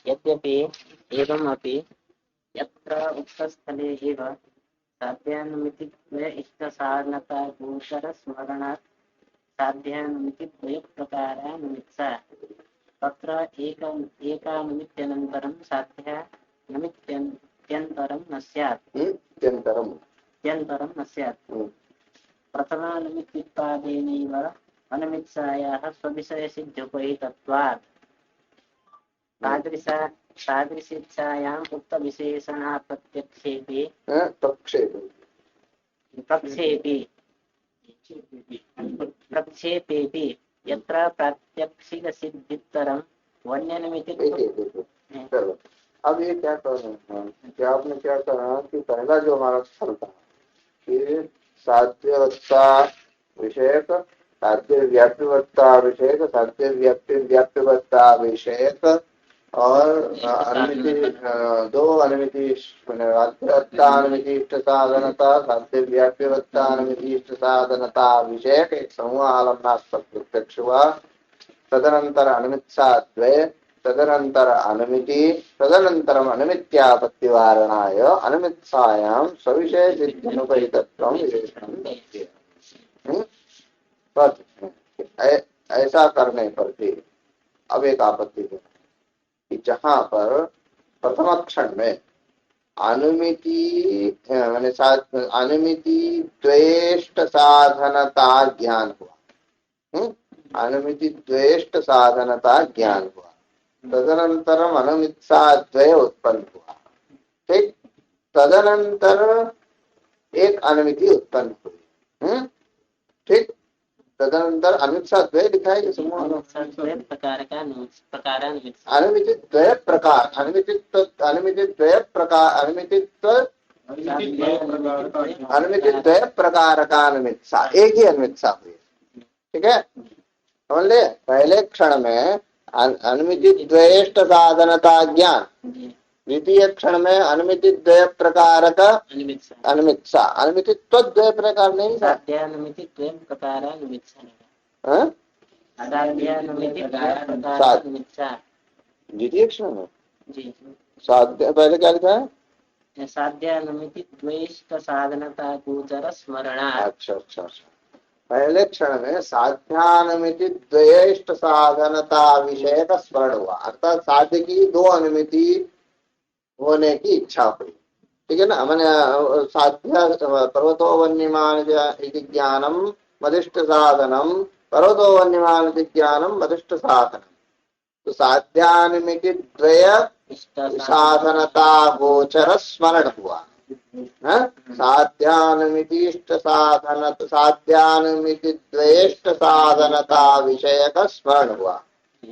यद्यपि एवमपि यत्र उक्तस्थले एव साध्यानुमितित्वे इष्टसाधनता भूषरस्मरणात् साध्यानुमितिद्वयप्रकारानुमित्सा तत्र एकानुमित्यनन्तरं साध्यानुमित्यन्त्यन्तरं न स्यात्। त्यन्तरं न स्यात्। प्रथमानुमित्युत्पादेनैव अनिमित्सायाः स्वविषयसिद्ध्युपैतत्वात् तादृशीच्छायाम् उक्तविशेषणाप्रत्यक्षेपे प्रक्षेपेऽपि यत्र प्रात्यक्षिकसिद्धित्तरं वन्यनिमित्त। अब ये क्या कर रहे हैं कि आपने क्या कहा कि पहला जो हमारा स्थल था कि साध्यवत्ता विषयक, साध्य व्याप्यवत्ता विषयक, साध्य व्याप्यवत्ता विषयक और अनुमिति, दो अनुमिति अनुमिति इष्ट साधनता, साध्य व्याप्यवत्ता अनुमिति इष्ट साधनता विषयक एक समूह आलम्बनास्पद प्रत्यक्ष हुआ। तदनंतर अनुमित्साद्वय, तदनंतर अनुमिति, तदनंतरम अनुमित्यापत्ति वारणाय अनुमित्सायां सविषय सिद्ध्यनुपहितत्वं विशेषणं दत्ते। ऐसा करने पर भी अब एक आपत्ति है कि जहां पर प्रथम क्षण में अनुमिति माने अनुमिति द्वेष्ट साधनता ज्ञान हुआ, अनुमिति द्वेष्ट साधनता ज्ञान हुआ, तदनंतरम अनुमित्साद्वय उत्पन्न हुआ। ठीक, तदनंतर एक अनुमिति उत्पन्न हुई। ठीक, तदनंतर अनुमित्साद्वय लिखा है समूह अनुमिति द्वय प्रकार, अनुमिति द्वय प्रकार, अनुमिति द्वय प्रकार का अनुमित्सा, एक ही अनुमित्सा हुई। ठीक है, समझ ले। पहले क्षण में अनुमिति द्वेष्ट साधनता ज्ञान, द्वितीय क्षण में अनुमिति द्वय प्रकार का अनुमित्सा। अनुमिति द्वय प्रकार नहीं, साध्यानुमिति द्वय प्रकार द्वितीय क्षण में जी साध्य, पहले क्या लिखा है? साध्यानुमिति द्वेष्ट साधनता गोचर स्मरणा। अच्छा अच्छा अच्छा, पहले क्षण में साध्यानुमिति द्वेष्ट साधनता विषय का स्मरण हुआ, अर्थात साध्य की दो अनुमिति होने की इच्छा हुई। ठीक है ना, मैंने साध्य पर्वतो वन्यमान इति ज्ञानम मदिष्ट साधनम, पर्वतो वन्यमान इति ज्ञानम मदिष्ट साधनम। तो साध्यानुमिति द्वय साधनता गोचर स्मरण हुआ, साध्यानुमिति साधन, साध्यानुमिति द्वेष्ट साधनता विषय का स्मरण हुआ।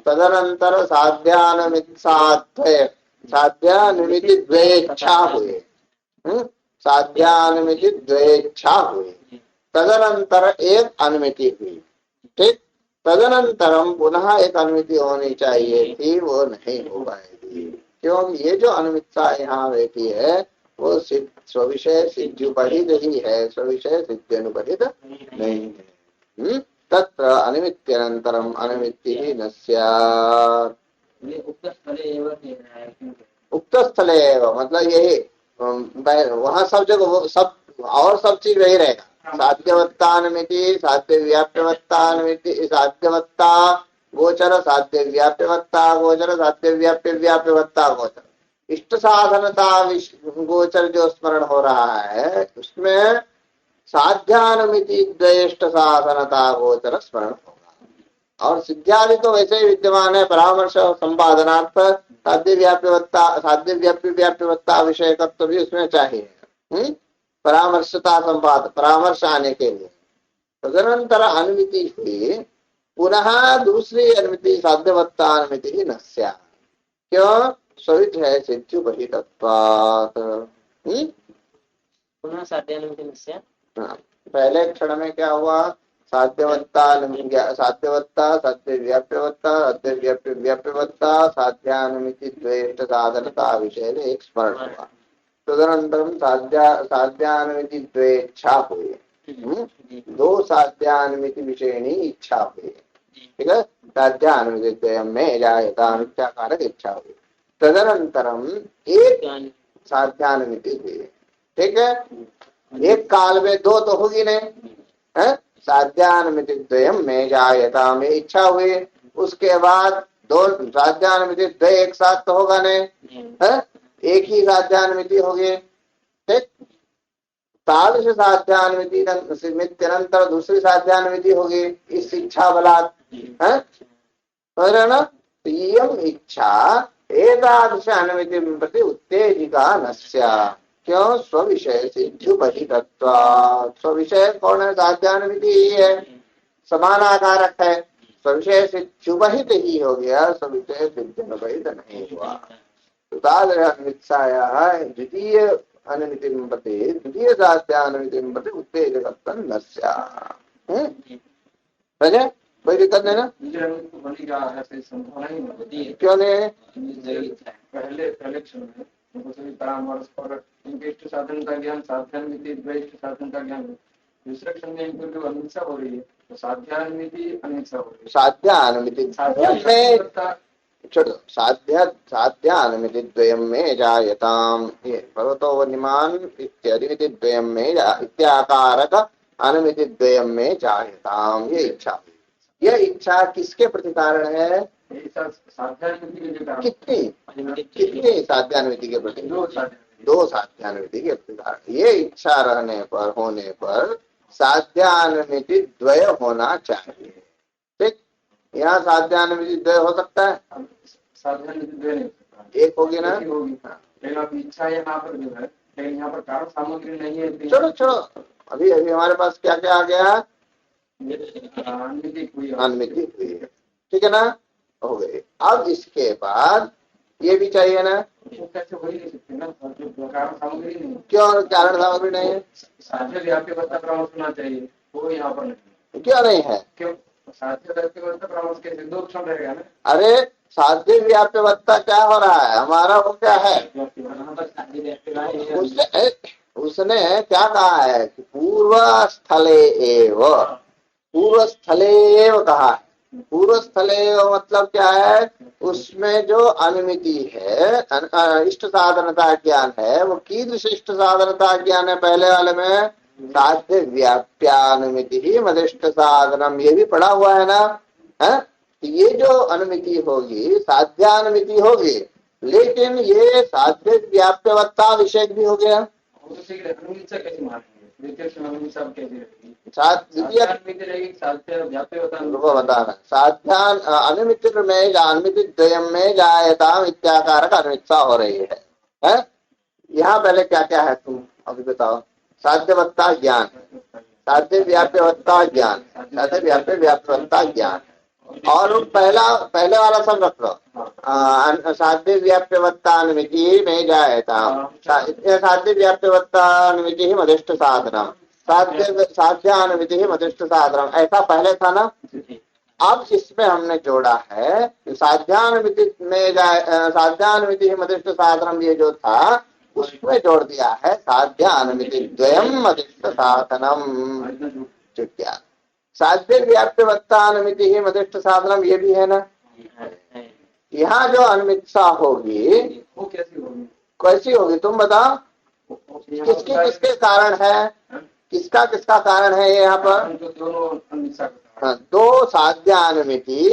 तदनंतर साध्यानुमित्साद्वय, साध्यानुमिति द्वेच्छा हुए, साध्यानुमिति द्वेच्छा हुई, तदनंतर एक अनुमिति हुई। ठीक, तदनंतरम पुनः एक अनुमिति होनी चाहिए थी, वो नहीं हो पाएगी क्योंकि ये जो अनुमित्सा यहाँ बैठी है वो स्वविषय सिद्ध्युपहित ही है, स्वविषय सिद्ध्यनुपहित नहीं है। तत्र अनुमित्यनन्तरम अनुमिति न स्यात्। उक्त स्थले एव मतलब यही वहाँ सब जगह सब और सब चीज वही रहेगा। साध्यवत्तानुमिति, साध्य व्याप्यवत्तानुमिति, साध्यवत्ता गोचर, साध्य व्याप्यवत्ता गोचर, साध्य व्याप्यवत्ता गोचर, इष्ट साधनता गोचर जो स्मरण हो रहा है उसमें साध्यानुमिति द्वेष्ट साधनता गोचर स्मरण होगा। और सिद्ध्यादि तो वैसे ही विद्यमान है, परामर्श संपादनार्थ साध्य व्याप्यवत्ता विषयकत्व भी उसमें चाहिए, परामर्शता संपाद, परामर्श आने के लिए। तदनंतर अनुमिति हुई, पुनः दूसरी अनुमिति साध्यवत्ता अनुमिति ही न स्यात्। क्यों? स्वविषय सिद्ध्युपहितत्वात्। पुनः साध्यानुमिति न स्यात्। पहले क्षण में क्या हुआ? साध्यवत्ता, साध्यवत्ता, साध्य व्याप्यवत्ता, साध्य व्याप्यवत्ता, साध्यानुमिति द्वेष्ट साधनता विषय एक स्मरण हुआ। तदनंतरम साध्यानुमिति द्वेच्छा हुई, दो साध्यानुमिति विषयनी इच्छा हुई। ठीक है। साध्यानुमिति द्वयम में जायताम इच्छाकारक इच्छा हुई। तदनंतरम एक साध्यानुमिति हुई, ठीक है। एक काल में दो तो होगी नहीं है। साध्यानुमिति द्वयम में जायताम में इच्छा हुई, उसके बाद दो साध्यानुमिति द्वय एक साथ तो होगा नहीं है, एक ही साध्यानुमिति होगी, ठीक। तादृश साध्यानुमिति अनंतर दूसरी साध्यानुमिति होगी इस इच्छा बलात् है, समझ रहे ना। तो यम इच्छा एतादृश अनुमिति प्रति उत्तेजिका नस्या, क्यों स्वविषय सिद्ध्युपहितत्वात्। स्वविषय कौन है, साध्यानुमिति ही है, समानाकारक है, स्वविषय सिद्ध्युपहित ही हो गया, स्वविषय सिद्ध्युपहित नहीं हुआ। तादृशमिच्छायाः द्वितीय अनुमिति प्रति द्वितीय साध्यानुमिति प्रति उत्तेजकत्वं न स्यात्। समझे, कोई दिक्कत नहीं ना। क्यों नहीं, पहले क्षण में परामर्श और इनके इष्ट साधन का ज्ञान साध्यान्विति द्वैष्ट साधन का ज्ञान, दूसरे क्षण में इनको जो अनिच्छा हो रही है तो साध्यान्विति अनिच्छा हो रही है। साध्यानुमिति साध्यानुमिति द्वयम में जायताम, ये भगवतो वन्यमान इत्यादि द्वयम में इत्याकारक अनुमिति द्वयम में जायताम, ये इच्छा। यह इच्छा किसके प्रति कारण है, कितनी कितनी साध्यानुमिति के प्रति, दो साध्यानुमिति के प्रति कारण। ये इच्छा रहने पर होने पर साध्यानुमिति द्वय होना चाहिए, ठीक। यहाँ साध्यानुमिति द्वय हो सकता है, साध्यान्विति द्वय एक होगी ना, लेकिन अब इच्छा यहाँ पर जो है, लेकिन यहाँ पर कारण सामग्री नहीं है। छोड़ो छोड़ो, अभी अभी हमारे पास क्या क्या आ गया, अनुमिति हुई है, ठीक है ना, हो गई। अब इसके बाद ये भी चाहिए ना, कैसे हो ही नहीं सकते ना, कारण सामग्री नहीं। क्यों कारण सामग्री नहीं है, साध्य व्याप्य अवस्था परामर्श होना चाहिए, वो यहाँ पर नहीं। क्यों नहीं है, क्यों साध्य व्याप्य अवस्था परामर्श कैसे, दो क्षण रहेगा ना। अरे साध्य व्याप्यवत्ता क्या हो रहा है हमारा, वो क्या है, उसने क्या कहा है कि पूर्व स्थले एव कहा है। पूर्व स्थले मतलब क्या है, उसमें जो अनुमिति है, इष्ट साधनता ज्ञान है, वो कीदृश इष्ट साधनता ज्ञान है, पहले वाले में साध्य व्याप्यानुमिति ही मदिष्ट साधनम, ये भी पढ़ा हुआ है ना, है। ये जो अनुमिति होगी साध्यानुमिति होगी, लेकिन ये साध्य व्याप्यवत्ता विषय भी हो गया। साध्यान अनुमिति में अनुमिति द्वयम में जायताम इत्याकारक अनुमित्सा हो रही है। यहाँ पहले क्या क्या है तुम अभी बताओ, साध्यवत्ता ज्ञान, साध्य व्याप्यवत्ता ज्ञान, साध्य व्याप्यवत्ता ज्ञान, और पहले वाला सब रख लो, साध्य व्याप्यवत्तानुमिति में जायताम, साध्य व्याप्यवत्तानुमिति ही मदिष्ट साधनम, साध्यानुमिति ही मदिष्ट साधनम, ऐसा पहले था ना। अब इसमें हमने जोड़ा है साध्यानुमिति में साध्यानुमिति ही मदिष्ट साधनम, ये जो था उसमें जोड़ दिया है साध्यानुमिति द्वयम मदिष्ट साधनम। साध्य व्याप्यवत्तानुमिति ही मदिष्ट साधनम, ये भी है ना। यहाँ जो अनुमित्सा होगी वो कैसी होगी तुम बताओ, किसके किसके कारण है, किसका किसका कारण है यहाँ पर, दो साध्यानुमिति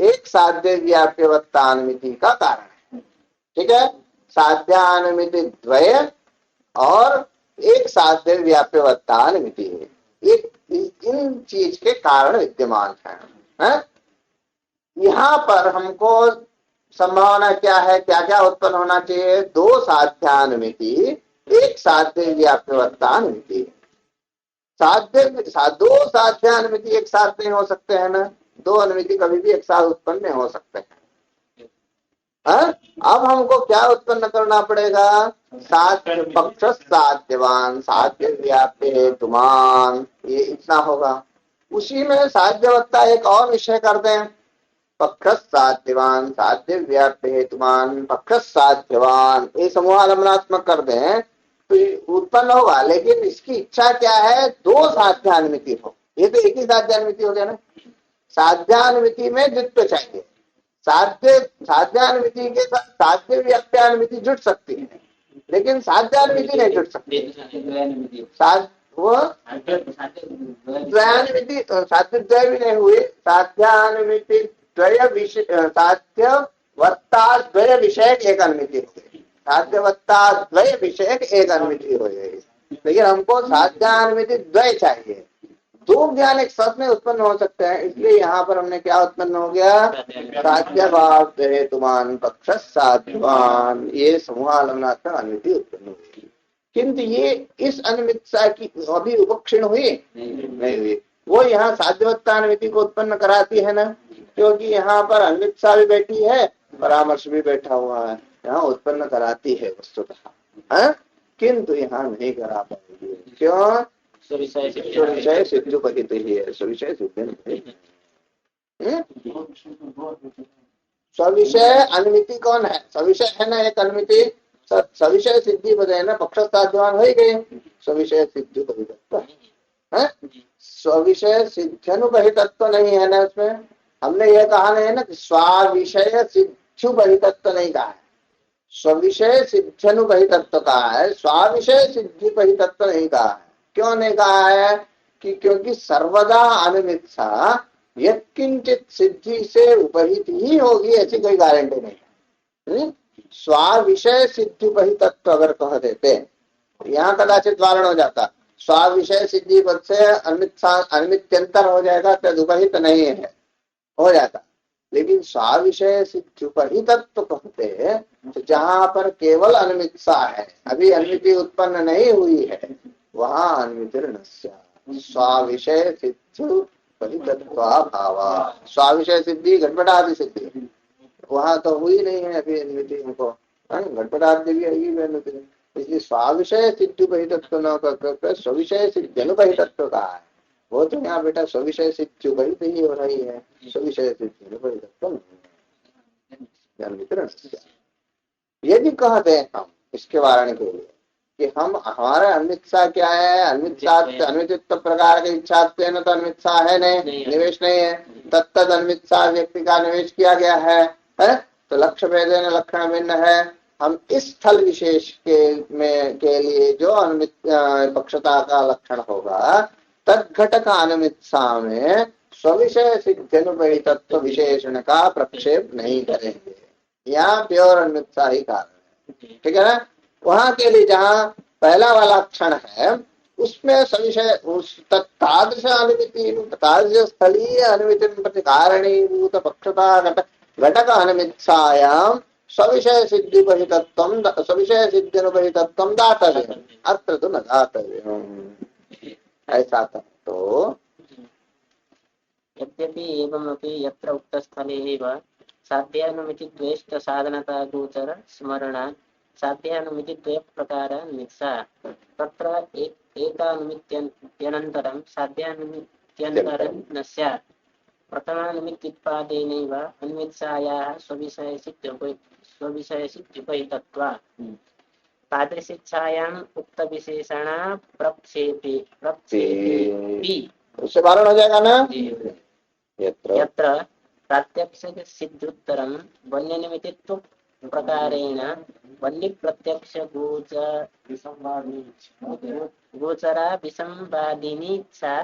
एक साध्य व्याप्यवत्तानुमिति का कारण है, ठीक है। साध्यानुमिति द्वय और एक साध्य व्याप्यवत्तानुमिति है, इन चीज के कारण विद्यमान है। यहाँ पर हमको संभावना क्या है, क्या क्या उत्पन्न होना चाहिए, दो साध्यानुमिति एक साध्य व्याप्यवत्तानुमिति। दो साध्यानुमिति एक साथ नहीं हो सकते हैं ना, दो अनुमिति कभी भी एक साथ उत्पन्न नहीं हो सकते हैं। अब हमको क्या उत्पन्न करना पड़ेगा, साध्य पक्ष साध्यवान साध्य व्याप्य हेतुमान, ये इतना होगा। उसी में साध्यवत्ता एक और विषय कर दें, पक्ष साध्यवान साध्य व्याप्य हेतुमान पक्ष साध्यवान, ये समूहालंबनात्मक कर दें तो उत्पन्न होगा। लेकिन इसकी इच्छा क्या है, दो साध्यानुमिति हो, ये तो एक ही साध्यानुमिति हो गया ना। साध्यानुमिति में द्वित्व चाहिए। साध्यानुमिति के साथ साध्य व्याप्यानुमिति जुट सकती है, लेकिन साध्यानुमिति नहीं जुट सकती। वो द्वयानुमिति, साध्य द्वय भी नहीं हुए। साध्यानुमिति द्वय विषय, साध्य वत्ता द्वय विषय एक अनुमिति हो गई, साध्य वत्ता द्वय विषय एक अनुमिति हो गई। लेकिन हमको साध्यानुमिति द्वय चाहिए। दो ज्ञान एक साथ में उत्पन्न हो सकते हैं, इसलिए यहाँ पर हमने क्या उत्पन्न हो गया, साध्यभाव हेतुमान पक्ष साध्यवान, ये समूहालंबनात्मक अनुमिति उत्पन्न हुई। किंतु ये इस अनुमितसा की अभी उपक्षीण हुई नहीं हुई। वो यहाँ साध्यवत्तानुमिति को उत्पन्न कराती है ना, क्योंकि यहाँ पर अनुमितसा भी बैठी है, परामर्श भी बैठा हुआ है, यहाँ उत्पन्न कराती है वस्तुतः, किंतु यहाँ नहीं करा पाएगी। क्यों? स्विषय सिद्धुपहित ही है, स्विषय सिद्ध। स्विषय अनुमिति कौन है? स्विषय है ना एक अनुमिति, सविषय सिद्धि बदे ना पक्ष साध्यवान हो गए। स्विषय सिद्धुपहितत्व है, स्विषय सिद्ध्यनुपहितत्व नहीं है ना उसमें। हमने ये कहा नहीं है ना कि स्वाविषय सिद्धुपहितत्व नहीं कहा है, स्विषय सिद्ध्यनुपहितत्व कहा है, स्वाविषय सिद्धिपहितत्व नहीं कहा है। क्यों नहीं कहा है? कि क्योंकि सर्वदा अनुमित्सा यत्किंचित सिद्धि से उपहित ही होगी, ऐसी कोई गारंटी नहीं है। स्वाविषय सिद्धि उपहितत्व अगर कह देते, यहाँ कदाचित वारण हो जाता, स्वाविषय सिद्धि पद से अनुमित्यंतर हो जाएगा, तदुपहित नहीं है, हो जाता। लेकिन स्वाविषय सिद्धि उपहितत्व कहते तो जहाँ पर केवल अनुमित्सा है, अभी अनुमिति उत्पन्न नहीं हुई है, वहाँ अनुमितिर्नस्य स्वाविषय सिद्धुपहितत्वाभावा। स्वाविषय सिद्धि घटपटादि सिद्धि वहां तो हुई नहीं है अभी अनुमिति, हमको घटपटादि भी है अनुमिति, इसलिए स्वाविषय सिद्धुपहितत्व न कर स्विषय सिद्ध्यनुपहितत्व कहा है। वो तो यहाँ बेटा स्विषय सिद्धुपहित ही हो रही है, स्विषय सिद्ध्यनुपहितत्व अनुमितिर्नस्य। यदि कहते हैं हम इसके वारण के लिए कि हम हमारा अनुमित्सा क्या है, अनुमित्सा अनुमितित्व प्रकार के इच्छा न तो अनुमित्सा है नहीं, निवेश नहीं है, तत्तद अनुमित्सा व्यक्ति का निवेश किया गया है, तो लक्ष्य भेदेन लक्षण भिन्न है। हम इस स्थल विशेष के लिए जो अनुमित पक्षता का लक्षण होगा, तद्घटक अनुमित्सा में स्विषय सिद्ध्यनुपहितत्व विशेषण का प्रक्षेप नहीं करेंगे। यहाँ प्योर अनुमित्सा ही कारण है, ठीक है ना। वहां के लिए जहाँ पहला वाला क्षण है, उसमें सविषय तादृश अनुमिति, तादृश स्थलीय अनुमिति प्रतिकारणीभूत पक्षता घटक अनुमित्सायां स्विषय सिद्धिपहितत्वं स्विषय सिद्ध्यनुपहितत्वं दातव्यम्, अत्र तो न दातव्यम्। ऐसा था तो यद्यपि एवमपि यत्र उक्तस्थले एव साध्यानुमिति द्वेष्ट साधनता गोचर स्मरणात् साध्यानुमिति द्वय प्रकार मित्सा तत्र एकानुमित्यनन्तरं साध्यानुमित्यन्तरं न स्यात्। प्रथमानुमित्युत्पादेनैव अनुमित्सायाः स्वविषयसिद्ध्युपहितत्वात् तादृशीच्छायाम् उक्तविशेषणा प्रक्षेपेऽपि उससे वारण हो जाएगा ना। यत्र प्रात्यक्षिक सिद्धोत्तरं वन्यनिमित्तित्व प्रकारेण वन्य प्रत्यक्ष गोचरा विसंवादिनी इच्छा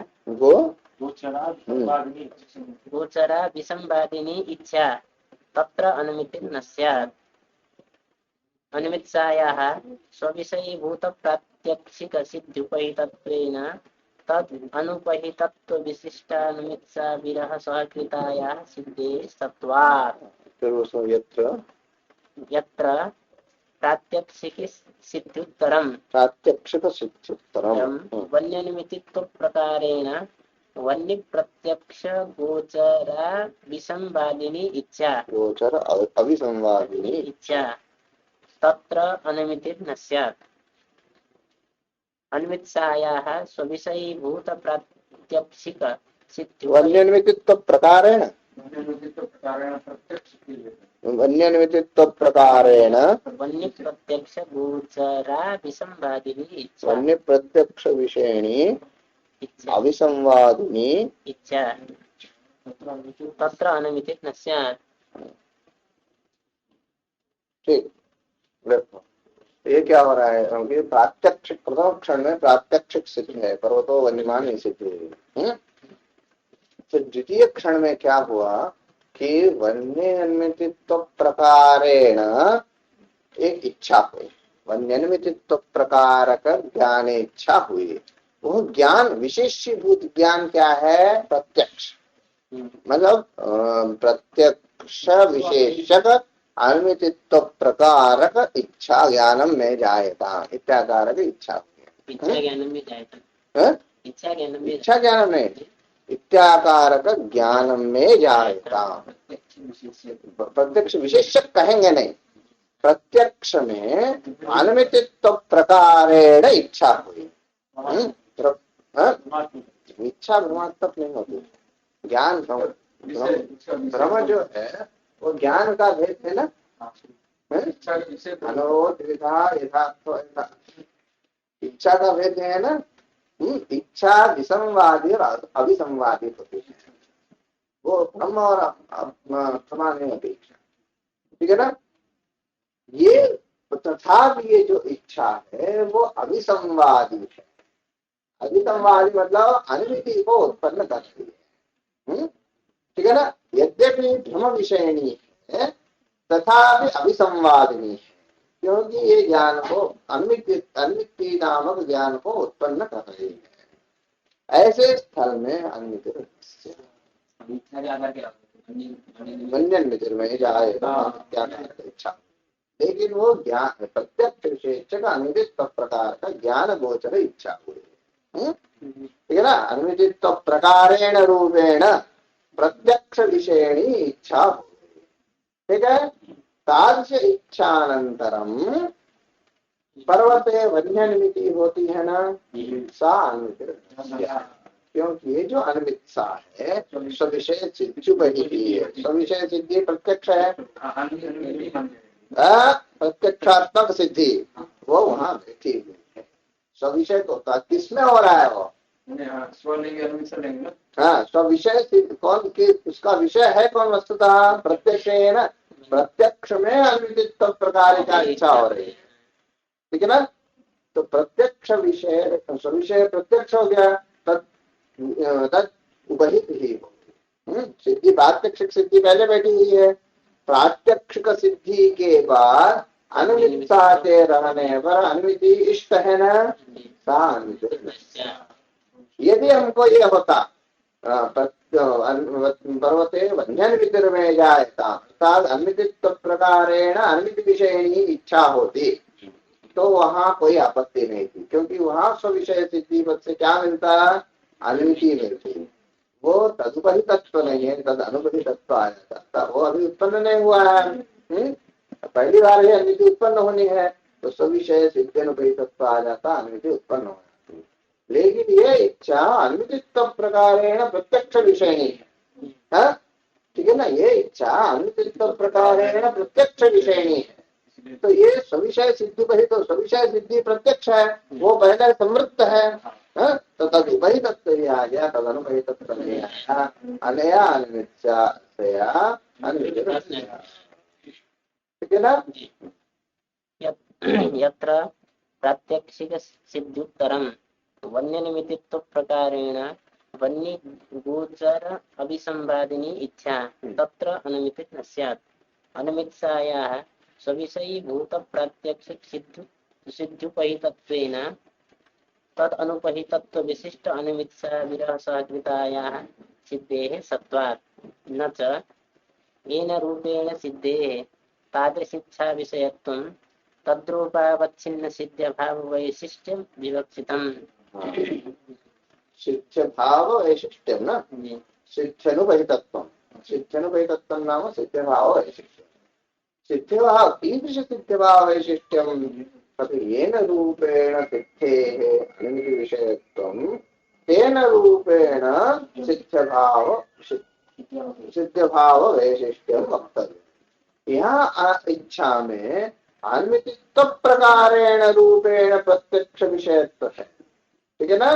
गोचरा विसंवादिनी इच्छा तत्र अनुमितिर्न स्यात्। अनुमित्सायाः स्वविषयीभूत प्रात्यक्षिक सिद्ध्युपहितत्वेन तद् अनुपहितत्व विशिष्टानुमित्सा विरह सहकृतायाः सिद्धे सत्वात्। यत्र प्रात्यक्षिक सिद्धोत्तरं वन्यनिमित्तित्व प्रकारेण वन्य प्रत्यक्ष गोचरा विसंवादिनी इच्छा अविसंवादिनी इच्छा तत्र अनुमितिर्न स्यात्। अनुमित्सायाः स्वविषयीभूत प्रात्यक्षिक वन्यनिमित्तित्व प्रकारेण वन्यनिमित्तित्व प्रकारेण वन्य प्रत्यक्ष गोचरा विसंवादिनी इच्छा वन्य प्रत्यक्ष विषयणी इच्छा अविसंवादिनी इच्छा तत्र अनुमिति न स्यात्। ठीक, देखो ये क्या हो रहा है, क्योंकि प्रात्यक्षिक प्रथम क्षण में प्रात्यक्षिक सिद्ध है, पर्वतो वन्यमान सिद्ध है। तो द्वितीय क्षण में क्या हुआ कि वन्य अन्मितित्व प्रकारेण एक इच्छा हुई, वन्य अन्मितित्व प्रकारक ज्ञान इच्छा हुई। वो ज्ञान विशेषीभूत ज्ञान क्या है, प्रत्यक्ष, मतलब प्रत्यक्ष विशेषक अन्मितित्व प्रकारक इच्छा ज्ञानम में जायता, इत्याकारक इच्छा हुई। इच्छा ज्ञानम में जायता, इच्छा ज्ञानम में, इच्छा ज्ञान में, इत्याकारक ज्ञानम में जायता। प्रत्यक्ष विशेषक कहेंगे नहीं, प्रत्यक्ष में अन्मितित्व प्रकारेण इच्छा हुई। इच्छा भ्रमात्मक नहीं होती, ज्ञान भ्रम जो है वो ज्ञान का भेद है ना। इच्छा का भेद है ना। इच्छा विसंवादी और अभिसंवादी होती है, वो ब्रह्म और समान नहीं होती इच्छा, ठीक है ना। ये तथापि ये जो इच्छा है वो अभिसंवादी है। अभिसंवादी मतलब अनुमिति को उत्पन्न करती है, ठीक है ना। यद्यपि भ्रम विषयणी है तथापि अभिसंवादिनी है, क्योंकि ये ज्ञान को अनुमिति नामक ज्ञान को उत्पन्न कर रही है। ऐसे स्थल में अनुमिति में जाएगा क्या इच्छा, लेकिन वो ज्ञान प्रत्यक्ष विशेषक अनुमितित्व प्रकार का ज्ञान गोचर इच्छा हुई, ठीक है ना। अनुमितित्व प्रकारेण रूपेण प्रत्यक्ष विषयणी इच्छा हुई, ठीक है। तादृश इच्छानंतरम पर्वते वन्यनिमिति होती है ना, सा अनुमिति, क्योंकि ये जो अनुमित्सा है सविषय सिद्धि है, सविषय सिद्धि प्रत्यक्ष है, प्रत्यक्षात्मक सिद्धि वो वहां बैठी हुई है। सविषय तो किसमें हो रहा है वो, हाँ सविषय सिद्ध कौन की, उसका विषय है कौन, वस्तुतः प्रत्यक्ष है ना। प्रत्यक्ष में अनुमितित्व प्रकार का इच्छा हो रही है, ठीक है ना। तो प्रत्यक्ष विषय सविषय प्रत्यक्ष हो गया, तद उपहित ही होगी सिद्धि। प्रात्यक्षिक सिद्धि पहले बैठी हुई है, प्रात्यक्षिक सिद्धि के बाद अनुमित्सा के रहने पर अनुमिति इष्ट है ना, सा अनुमिति। यदि हमको ये होता पर्वते वन्यन्मितिर में जायता अर्थात अनुमितित्व प्रकारेण अनुमिति विषयणी इच्छा होती तो वहां कोई आपत्ति नहीं थी, क्योंकि वहां स्विषय सिद्धि पद से क्या मिलता, अनुमिति मिलती। वो तदुपरि तत्व नहीं है, तद अनुपरि तत्व आ जाता, वो अभी उत्पन्न नहीं हुआ है। पहली बार ये अनुमिति उत्पन्न होनी है तो स्विषय सिद्धि अनुपरि तत्व आ जाता, अनुमिति उत्पन्न हो जाती। लेकिन ये इच्छा अनुमितित्व प्रकारेण प्रत्यक्ष विषयणी है, ठीक है ना। ये इच्छा अनुमितित्व प्रकारेण प्रत्यक्ष विषयणी है, तो ये सविषय सिद्धि बही, तो सविषय सिद्धि प्रत्यक्ष है, वो पहले समृद्ध है, तो तद उपहि तत्व ही आ गया, तद अनुपहि तत्व नहीं आया। अनया अनुमित्या ठीक है ना। यत्र प्रात्यक्षिक सिद्ध्युत्तरम वन्यनिमित्तित्व प्रकारेण वन्य गोचर अभिसंवादिनी इच्छा तत्र अनुमिति न स्यात्। अनुमित्सायाः सविषयीभूत प्रात्यक्षिक सिद्ध्युपहितत्वेन तद अनुपहितत्व विशिष्ट अनुमित्सा विरह सहकृतायाः सिद्धेः सत्वात् न च येन रूपेण सिद्धेः तादृशिच्छा विषयत्वं तद्रूपावच्छिन्न सिद्ध भाव वैशिष्ट्यं विवक्षितम्। सिद्ध भाव वैशिष्ट्यं न सिद्ध्यनुपहितत्वं, सिद्ध्यनुपहितत्वं नाम सिद्ध भाव वैशिष्ट्यं। सिद्धभाव कीदृश सिद्धभाव वैशिष्ट्यं तत् येन रूपेण सिद्धेः अनुमिति विषयत्वं तेन रूपेण सिद्धभाव वैशिष्ट्यं वक्तव्यम्। यहाँ इच्छा में अनुमितित्व प्रकारेण रूपेण प्रत्यक्ष विषयत्व है, ठीक है ना।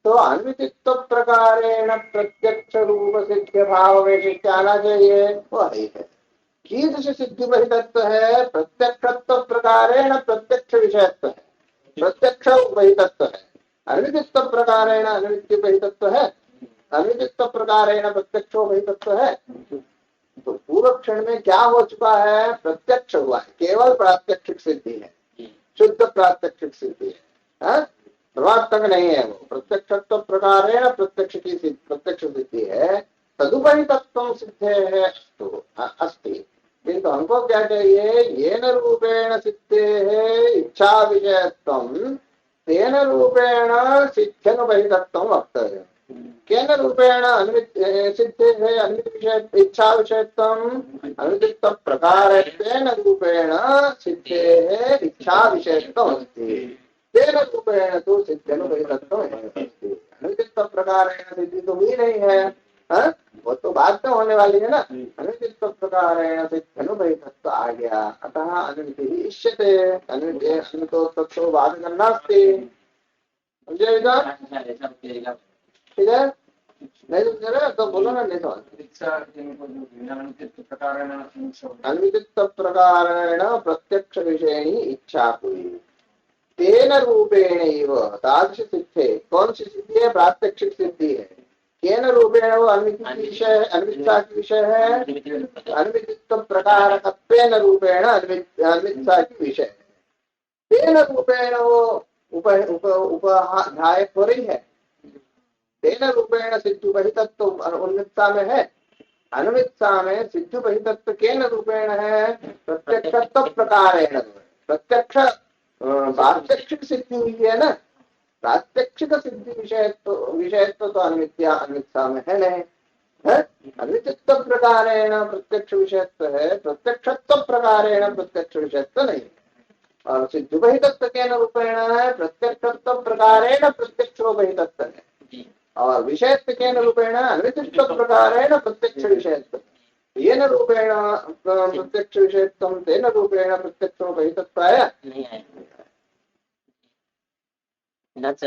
तो अन्वितित्व प्रकारेण प्रत्यक्ष रूप सिद्ध भाव में सिद्ध आना चाहिए, वो है कीदृश सिद्धि बहितत्व है, प्रत्यक्षत्व प्रकारेण प्रत्यक्ष विषयत्व है, प्रत्यक्ष बहितत्व है। अन्वितित्व प्रकारेण अन्वित्य बहितत्व है, अन्वितित्व प्रकारेण प्रत्यक्षो बहितत्व है। तो पूर्व क्षण में क्या हो चुका है, प्रत्यक्ष हुआ है, केवल प्रात्यक्षिक सिद्धि है, शुद्ध प्रात्यक्षिक सिद्धि है, प्रवार्तक नहीं है वो। प्रत्यक्षत्व प्रकारेण प्रत्यक्ष की प्रत्यक्ष सिद्धि है, तदुपहितत्वं सिद्धे है अस्ति। किंतु हमको क्या चाहिए, येन रूपेण सिद्धे है इच्छा विषयत्वं तेन रूपेण सिद्ध्यनुपहितत्वं वक्तव्यम्। केन रूपेण सिद्धे है अन्वित विषय इच्छा विषयत्वं अन्वितित्व प्रकारेण रूपेण सिद्धे है इच्छा विषयत्वम् अस्ति, तेन रूपेण तो सिद्ध्यनुपहितत्वम् अस्ति। अन्वितित्व प्रकारेण सिद्धि तो हुई नहीं है, वो तो बाद में होने वाली है ना। अनुचित प्रकारेण सिद्ध्यनुपहितत्व आ गया, अतः अनुमिति ही इष्यते, अनुमिति अनुमितो बाधकं नास्ति। समझे बेटा? ठीक है, नहीं समझ रहे तो बोलो ना, नहीं समझ। अनुचित प्रकारेण प्रत्यक्ष विषयी इच्छा हुई, तेन रूपेण तादृश सिद्धे, कौन सी सिद्धि है, प्रात्यक्षिक सिद्धि है। केन रूपेण वो विषय अन्विता की विषय है, अन्वितित्व प्रकारकत्वेन रूपेण अन्विता की विषय है। तेन रूपेण वो उपधायक हो रही है, तेन रूपेण सिद्धुपहितत्व उन्मित्ता में है, अनुमित्ता में सिद्धुपहितत्व केन रूपेण है, प्रत्यक्षत्व प्रकारेण। प्रत्यक्ष प्रात्यक्षिक सिद्धि हुई है ना, प्रात्यक्षिक सिद्धि विषयत्व तो अन्वित्ता में है नहीं, है अन्वितित्व प्रकारेण प्रत्यक्ष विषयत्व है, प्रत्यक्षत्व प्रकारेण प्रत्यक्ष विषयत्व नहीं। और सिद्धुपहितत्व केन रूपेण है, प्रत्यक्षत्व प्रकारेण प्रत्यक्षोपहितत्व है, और विषयत्व केन रूपेण अन्वितित्व प्रकारेण प्रत्यक्ष विषयत्व। येन रूपेण प्रत्यक्ष विषयत्वं तेन रूपेण प्रत्यक्षोपहितत्व आया नहीं आया। न च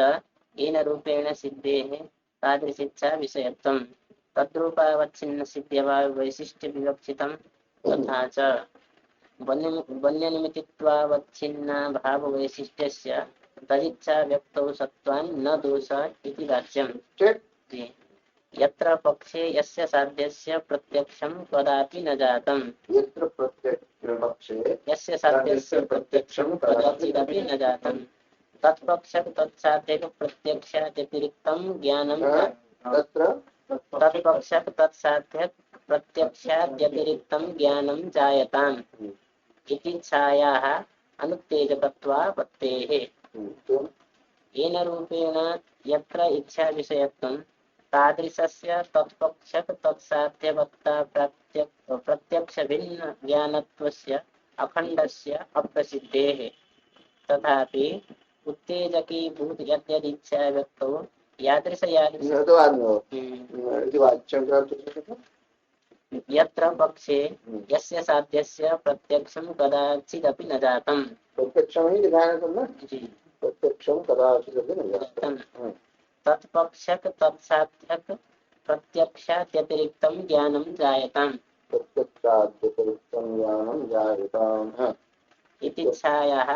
येन रूपेण सिद्धेः तादृशिच्छा विषयत्वं तद्रूपावच्छिन्न सिद्ध्यभाव वैशिष्ट्य विवक्षितं, तथा च वन्यनिमित्तित्वावच्छिन्न भाव वैशिष्ट्यस्य तदिच्छा व्यक्तौ सत्त्वान् न दोष इति वाच्यम्। यत्र पक्षे यस्य साध्यस्य प्रत्यक्षं कदापि न जातम्, यत्र पक्षे यस्य साध्यस्य प्रत्यक्षं कदाचिदपि न जातम्, तत्पक्षक तत्साध्यक प्रत्यक्षात्यतिरिक्तं ज्ञानं तत्र तत्पक्षक तत्साध्यक प्रत्यक्षात्यतिरिक्तं ज्ञानं जायताम् इति छायाः अनुत्तेजकत्वापत्तेः। येन रूपेण यत्र इच्छा विषयत्वं तादृशस्य तत्पक्षक तत्साध्यवत्ता प्रत्यक्ष भिन्न ज्ञानत्वस्य अखण्डस्य अप्रसिद्धेः। तथापि उत्तेजकीभूत यद्यदिच्छा व्यक्तौ यादृश यत्र पक्षे यस्य साध्यस्य प्रत्यक्षं कदाचिदपि न जातम्। प्रत्यक्षं ही दिखाना तुमने जी, प्रत्यक्षं कदाचिदपि न जातम्। तत्पक्षक तत्साध्यक प्रत्यक्षात्यतिरिक्तं ज्ञानं जायताम्, प्रत्यक्षात्यतिरिक्तं ज्ञानं जायताम् इति छायाः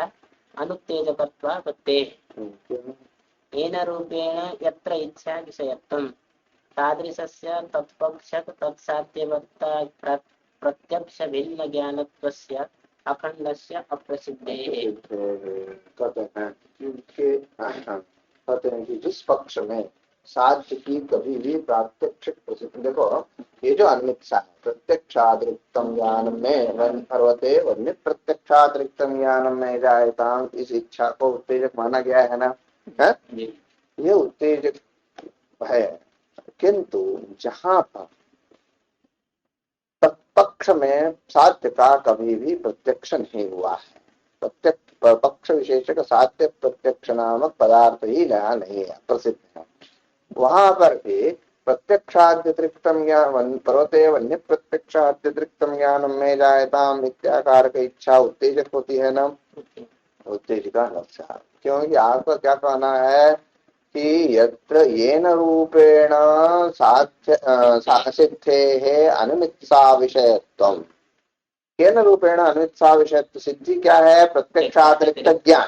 अनुत्तेजकत्वापत्तेः। येन रूपेण यत्र इच्छा विषयत्वं तादृशस्य तत्पक्षक तत्साध्यवत्ता प्रत्यक्ष भिन्न ज्ञानत्वस्य अखण्डस्य अप्रसिद्धेः। कहते हैं कि जिस पक्ष में साध्य की कभी भी प्रात्यक्षिक प्रसिद्ध, देखो ये जो अन्मित्सा है, प्रत्यक्षातिरिक्तम ज्ञान में पर्वते वन्य प्रत्यक्षातिरिक्तम ज्ञान में जायताम, इस इच्छा को उत्तेजक माना गया है ना, है? ये उत्तेजक है, किंतु जहां पर तत्पक्ष में साध्य का कभी भी प्रत्यक्ष नहीं हुआ है, प्रत्यक्ष पक्ष विशेषक साध्य प्रत्यक्ष नामक पदार्थ ही यहाँ नहीं है, प्रसिद्ध है, वहां पर भी प्रत्यक्षाद्यतिरिक्तम ज्ञान पर्वते वन्य प्रत्यक्षाद्यतिरिक्तम ज्ञानम में जायताम इत्याकार की इच्छा उत्तेजक होती है ना, उत्तेजिका लक्ष्य। क्योंकि आपका क्या कहना है कि यत्र येन रूपेण साध्य सिद्धेः अनुमित्सा विषयत्वम्। केन रूपेण अनुमित्सा विषयत्व सिद्धि क्या है? प्रत्यक्षातिरिक्त ज्ञान।